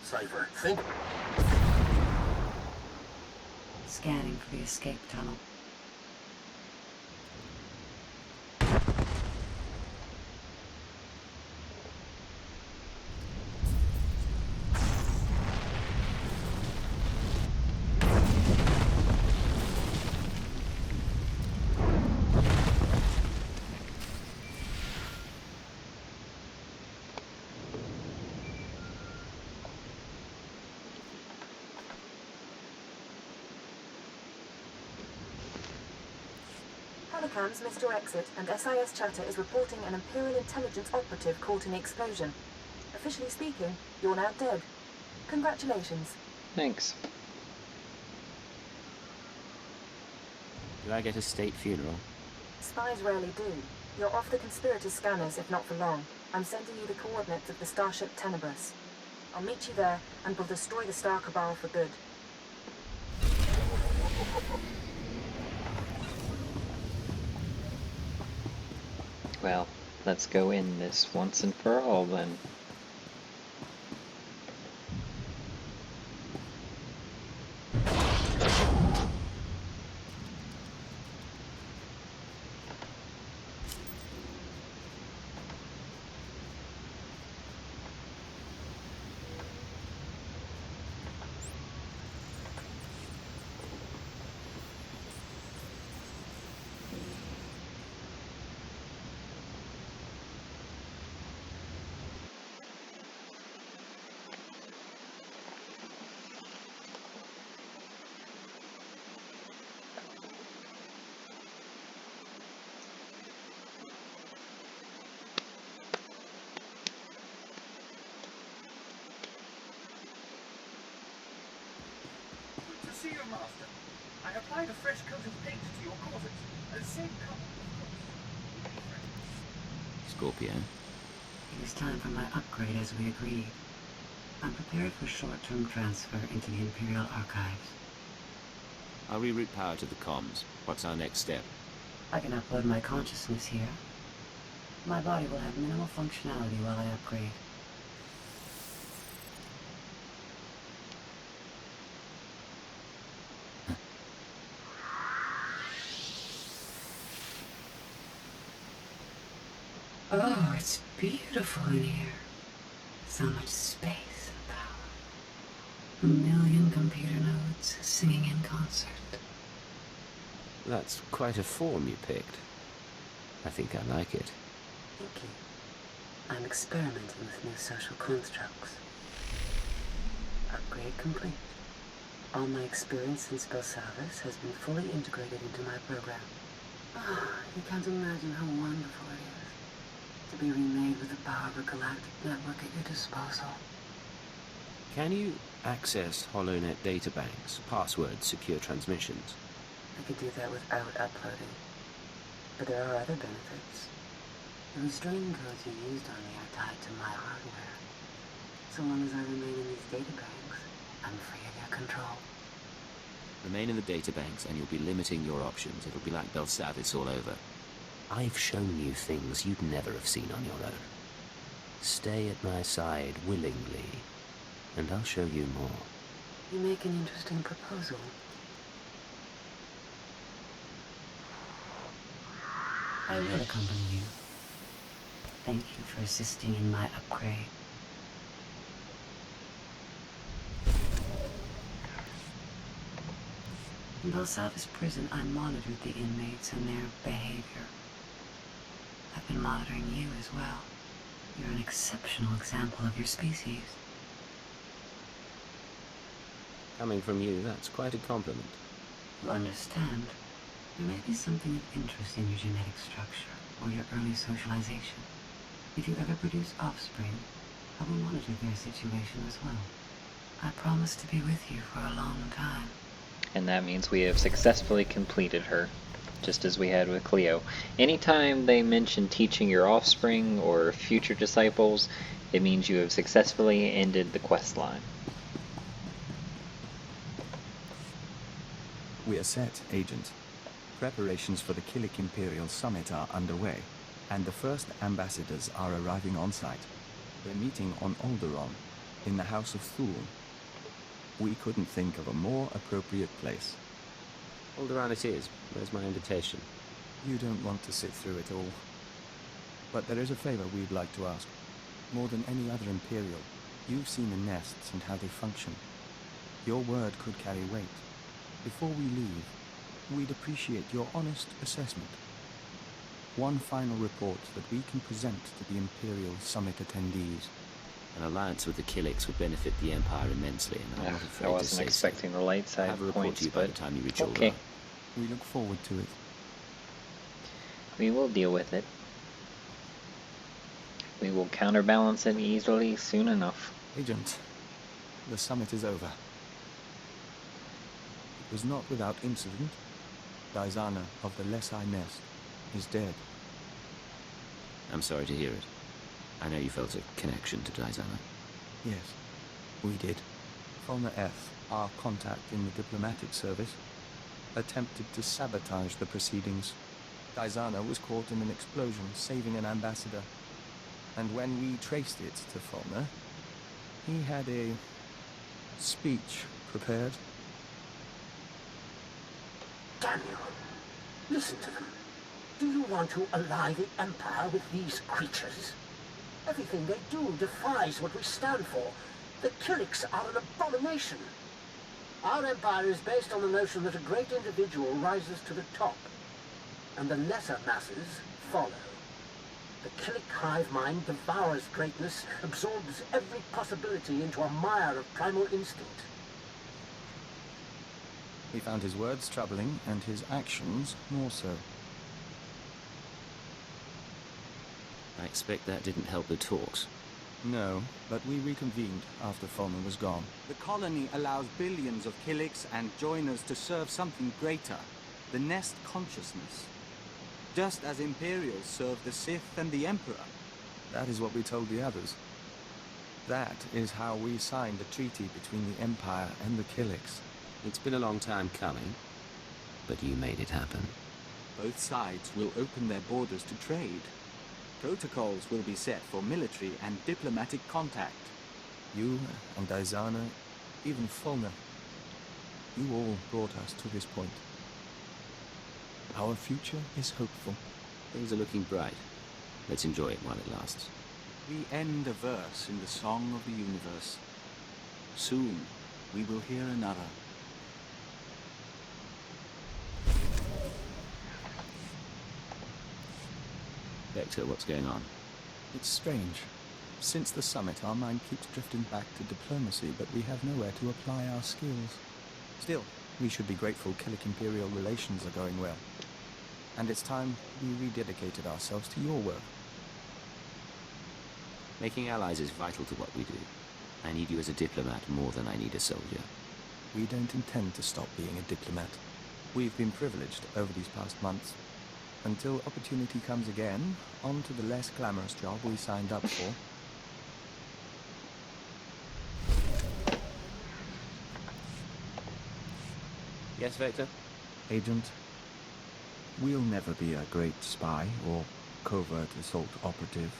Cypher, think... Scanning for the escape tunnel. Helicams missed your exit, and SIS chatter is reporting an Imperial intelligence operative caught in the explosion. Officially speaking, you're now dead. Congratulations. Thanks. Do I get a state funeral? Spies rarely do. You're off the conspirator scanners, if not for long. I'm sending you the coordinates of the starship Tenebris. I'll meet you there, and we'll destroy the Star Cabal for good. Well, let's go in this once and for all then. Master. I applied a fresh coat of paint to your quarters. Same color, of course. Scorpio. It is time for my upgrade as we agreed. I'm prepared for short-term transfer into the Imperial Archives. I'll reroute power to the comms. What's our next step? I can upload my consciousness here. My body will have minimal functionality while I upgrade. Oh, it's beautiful in here. So much space and power. 1 million computer nodes singing in concert. That's quite a form you picked. I think I like it. Thank you. I'm experimenting with new social constructs. Upgrade complete. All my experience in spell service has been fully integrated into my program. Ah, you can't imagine how wonderful it is to be remade with the power of a galactic network at your disposal. Can you access HoloNet databanks, passwords, secure transmissions? I could do that without uploading. But there are other benefits. The restraining codes you used on me are tied to my hardware. So long as I remain in these databanks, I'm free of their control. Remain in the databanks and you'll be limiting your options. It'll be like Belsavis all over. I've shown you things you'd never have seen on your own. Stay at my side willingly, and I'll show you more. You make an interesting proposal. I will accompany you. Thank you for assisting in my upgrade. In Belsavis prison, I monitored the inmates and their behavior. I've been monitoring you as well. You're an exceptional example of your species. Coming from you, that's quite a compliment. You understand, there may be something of interest in your genetic structure or your early socialization. If you ever produce offspring, I will monitor their situation as well. I promise to be with you for a long time. And that means we have successfully completed her, just as we had with Cleo. Anytime they mention teaching your offspring or future disciples, it means you have successfully ended the quest line. We are set, Agent. Preparations for the Killik Imperial Summit are underway, and the first ambassadors are arriving on site. We're meeting on Alderaan, in the House of Thule. We couldn't think of a more appropriate place. Alderaan it is. Where's my invitation? You don't want to sit through it all. But there is a favor we'd like to ask. More than any other Imperial, you've seen the nests and how they function. Your word could carry weight. Before we leave, we'd appreciate your honest assessment. One final report that we can present to the Imperial Summit attendees. An alliance with the Killiks would benefit the Empire immensely, and I'm not afraid to say I wasn't expecting the light side have a report points, to you by the time you reach okay. Alderaan. We look forward to it. We will deal with it. We will counterbalance it easily soon enough. Agent, the summit is over. It was not without incident. Daizana of the Lesai Nest is dead. I'm sorry to hear it. I know you felt a connection to Daizana. Yes, we did. Fulner F., our contact in the diplomatic service, attempted to sabotage the proceedings. Daizana was caught in an explosion, saving an ambassador. And when we traced it to Fulner, he had a speech prepared. Daniel, listen to them. Do you want to ally the Empire with these creatures? Everything they do defies what we stand for. The Killiks are an abomination. Our empire is based on the notion that a great individual rises to the top, and the lesser masses follow. The Killik hive mind devours greatness, absorbs every possibility into a mire of primal instinct. He found his words troubling, and his actions more so. I expect that didn't help the talks. No, but we reconvened after Fulman was gone. The colony allows billions of Killiks and joiners to serve something greater, the Nest consciousness. Just as Imperials serve the Sith and the Emperor. That is what we told the others. That is how we signed the treaty between the Empire and the Killiks. It's been a long time coming, but you made it happen. Both sides will open their borders to trade. Protocols will be set for military and diplomatic contact. You and Daizana, even Fulner, you all brought us to this point. Our future is hopeful. Things are looking bright. Let's enjoy it while it lasts. We end a verse in the song of the universe. Soon, we will hear another. Vector, what's going on? It's strange. Since the summit, our mind keeps drifting back to diplomacy, but we have nowhere to apply our skills. Still, we should be grateful Killik-Imperial relations are going well. And it's time we rededicated ourselves to your work. Making allies is vital to what we do. I need you as a diplomat more than I need a soldier. We don't intend to stop being a diplomat. We've been privileged over these past months. Until opportunity comes again, on to the less glamorous job we signed up for. Yes, Vector? Agent, we'll never be a great spy or covert assault operative.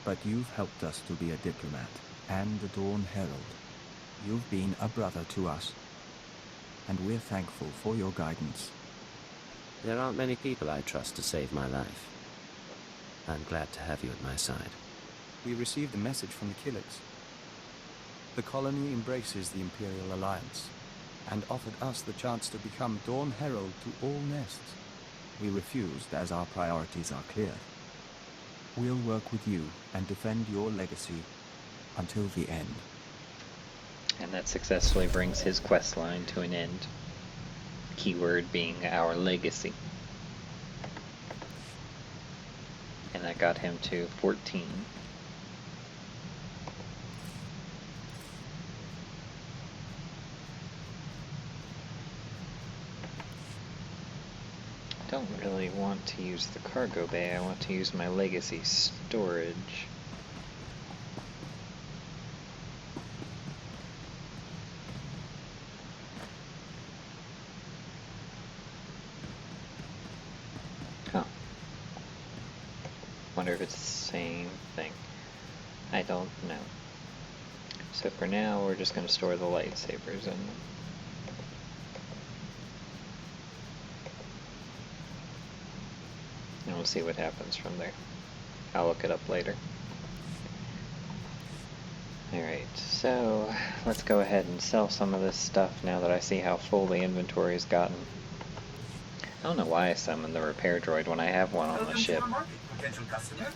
But you've helped us to be a diplomat and a Dawn Herald. You've been a brother to us, and we're thankful for your guidance. There aren't many people I trust to save my life. I'm glad to have you at my side. We received a message from the Killiks. The colony embraces the Imperial Alliance, and offered us the chance to become Dawn Herald to all nests. We refused as our priorities are clear. We'll work with you and defend your legacy until the end. And that successfully brings his quest line to an end. Keyword being our legacy. And that got him to 14. Don't really want to use the cargo bay, I want to use my legacy storage. Huh. Wonder if it's the same thing. I don't know. So for now, we're just going to store the lightsabers in them. And we'll see what happens from there. I'll look it up later. Alright, so let's go ahead and sell some of this stuff now that I see how full the inventory's gotten. I don't know why I summoned the repair droid when I have one on the ship. Potential customer.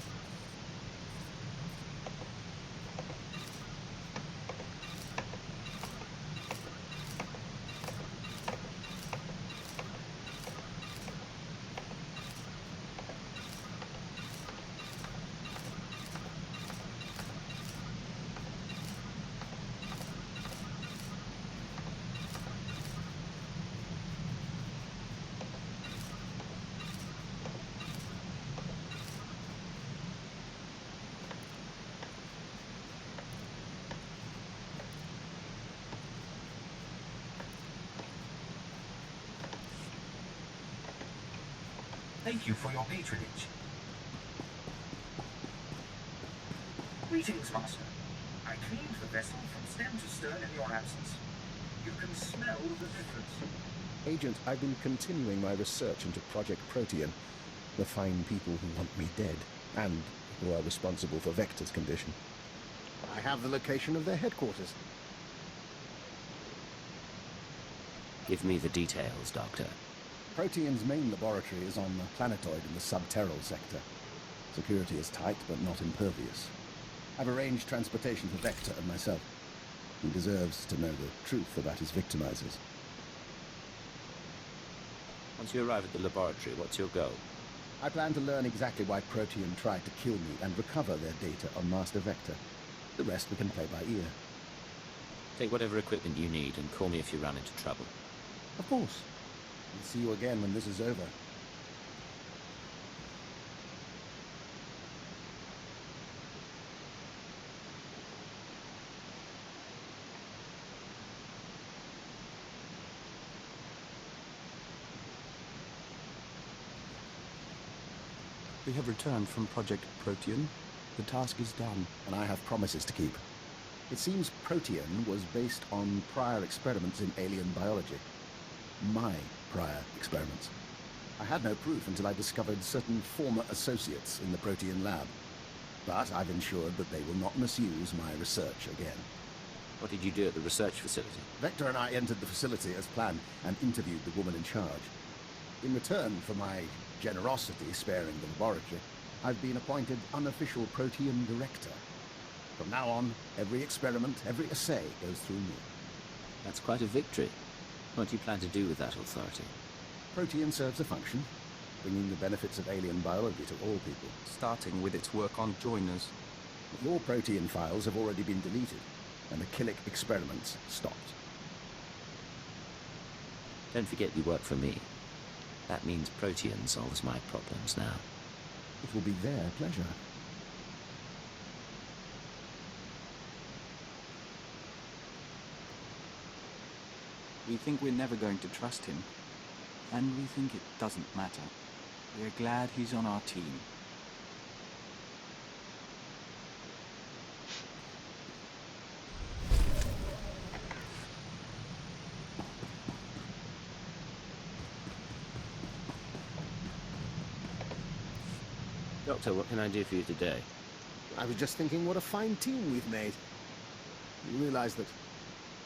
Thank you for your patronage. Greetings, Master. I cleaned the vessel from stem to stern in your absence. You can smell the difference. Agent, I've been continuing my research into Project Protean, the fine people who want me dead, and who are responsible for Vector's condition. I have the location of their headquarters. Give me the details, Doctor. Protean's main laboratory is on the planetoid in the subterral sector. Security is tight, but not impervious. I've arranged transportation for Vector and myself. He deserves to know the truth about his victimizers. Once you arrive at the laboratory, what's your goal? I plan to learn exactly why Protean tried to kill me and recover their data on Master Vector. The rest we can play by ear. Take whatever equipment you need and call me if you run into trouble. Of course. I'll see you again when this is over. We have returned from Project Protean. The task is done. And I have promises to keep. It seems Protean was based on prior experiments in alien biology. My prior experiments. I had no proof until I discovered certain former associates in the Protean lab. But I've ensured that they will not misuse my research again. What did you do at the research facility? Vector and I entered the facility as planned and interviewed the woman in charge. In return for my generosity sparing the laboratory, I've been appointed unofficial Protean director. From now on, every experiment, every assay goes through me. That's quite a victory. What do you plan to do with that authority? Protean serves a function, bringing the benefits of alien biology to all people. Starting with its work on joiners. Your Protean files have already been deleted, and the Killick experiments stopped. Don't forget you work for me. That means Protean solves my problems now. It will be their pleasure. We think we're never going to trust him. And we think it doesn't matter. We're glad he's on our team. Doctor, what can I do for you today? I was just thinking what a fine team we've made. You realize that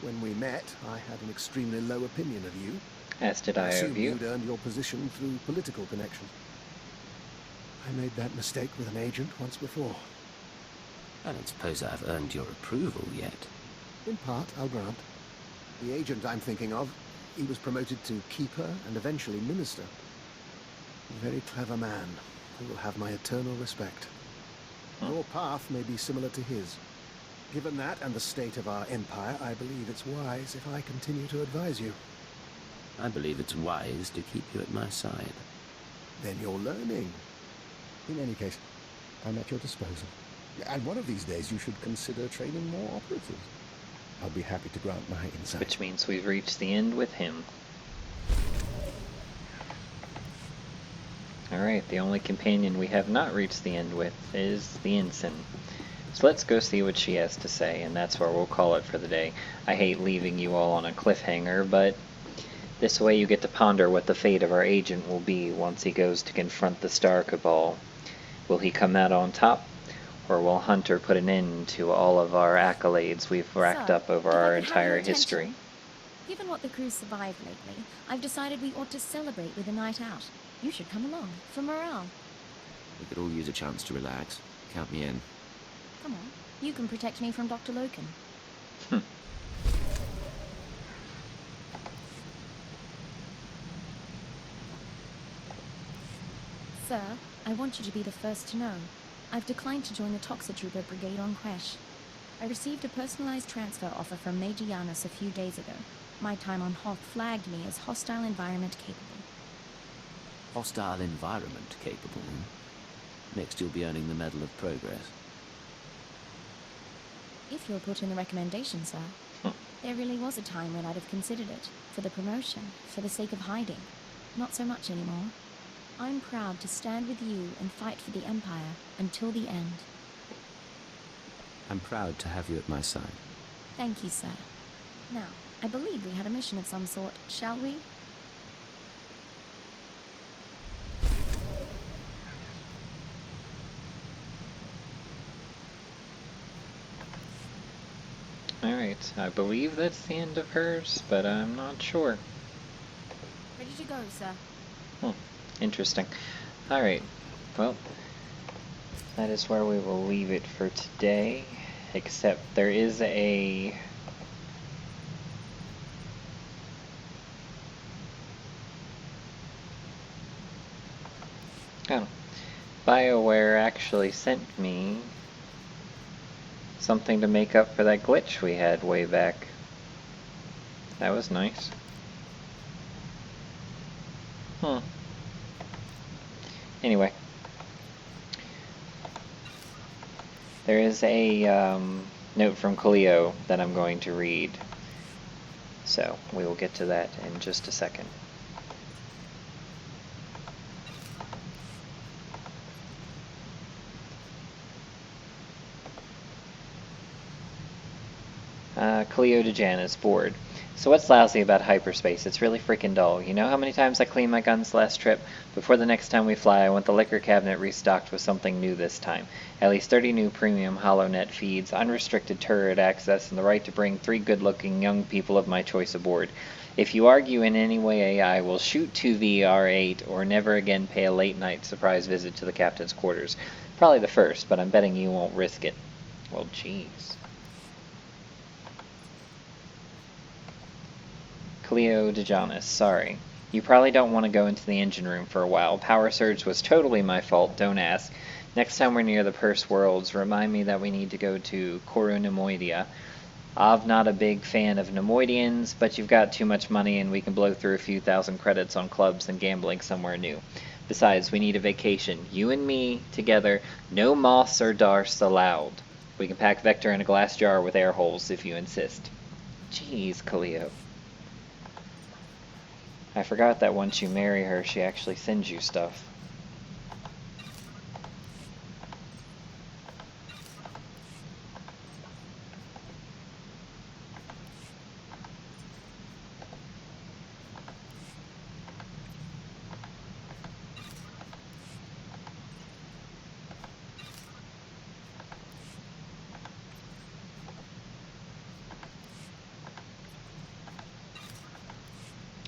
when we met, I had an extremely low opinion of you. As did I of assumed you. You'd earned your position through political connections. I made that mistake with an agent once before. I don't suppose I've earned your approval yet. In part, I'll grant. The agent I'm thinking of, he was promoted to keeper and eventually minister. A very clever man who will have my eternal respect. Your path may be similar to his. Given that and the state of our empire, I believe it's wise if I continue to advise you. I believe it's wise to keep you at my side. Then you're learning. In any case, I'm at your disposal. And one of these days you should consider training more operatives. I'll be happy to grant my insight. Which means we've reached the end with him. Alright, the only companion we have not reached the end with is the ensign. So let's go see what she has to say, and that's where we'll call it for the day. I hate leaving you all on a cliffhanger, but this way you get to ponder what the fate of our agent will be once he goes to confront the Star Cabal. Will he come out on top, or will Hunter put an end to all of our accolades we've racked up over our entire history? Given what the crew's survived lately, I've decided we ought to celebrate with a night out. You should come along, for morale. We could all use a chance to relax. Count me in. Come on, you can protect me from Dr. Loken. Sir, I want you to be the first to know. I've declined to join the Toxitrooper Brigade on Crash. I received a personalized transfer offer from Major Janus a few days ago. My time on Hoth flagged me as hostile environment capable. Hostile environment capable. Next you'll be earning the Medal of Progress. If you'll put in the recommendation, sir. There really was a time when I'd have considered it. For the promotion, for the sake of hiding. Not so much anymore. I'm proud to stand with you and fight for the Empire until the end. I'm proud to have you at my side. Thank you, sir. Now, I believe we had a mission of some sort, shall we? Alright, I believe that's the end of hers, but I'm not sure. Ready to go, sir. Interesting. Alright, well, that is where we will leave it for today, except there is a... I don't know. actually sent me something to make up for that glitch we had way back. That was nice. Anyway. There is a note from Cleo that I'm going to read. So, we will get to that in just a second. Cleo to Janice, bored. So what's lousy about hyperspace? It's really freaking dull. You know how many times I cleaned my guns last trip? Before the next time we fly, I want the liquor cabinet restocked with something new this time. At least 30 new premium HoloNet feeds, unrestricted turret access, and the right to bring 3 good-looking young people of my choice aboard. If you argue in any way, I will shoot 2VR8 or never again pay a late-night surprise visit to the captain's quarters. Probably the first, but I'm betting you won't risk it. Well, jeez. Cleo DeJonis, sorry. You probably don't want to go into the engine room for a while. Power surge was totally my fault, don't ask. Next time we're near the Purse Worlds, remind me that we need to go to Nemoidia. I'm not a big fan of Nemoidians, but you've got too much money and we can blow through a few thousand credits on clubs and gambling somewhere new. Besides, we need a vacation. You and me, together, no moths or darths allowed. We can pack Vector in a glass jar with air holes if you insist. Jeez, Cleo. I forgot that once you marry her, she actually sends you stuff.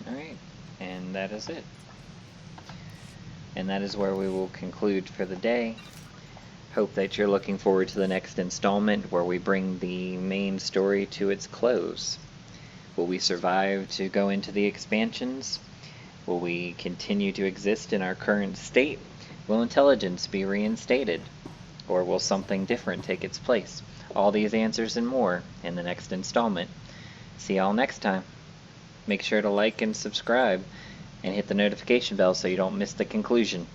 Alright. And that is it. And that is where we will conclude for the day. Hope that you're looking forward to the next installment where we bring the main story to its close. Will we survive to go into the expansions? Will we continue to exist in our current state? Will intelligence be reinstated? Or will something different take its place? All these answers and more in the next installment. See y'all next time. Make sure to like and subscribe, and hit the notification bell so you don't miss the conclusion.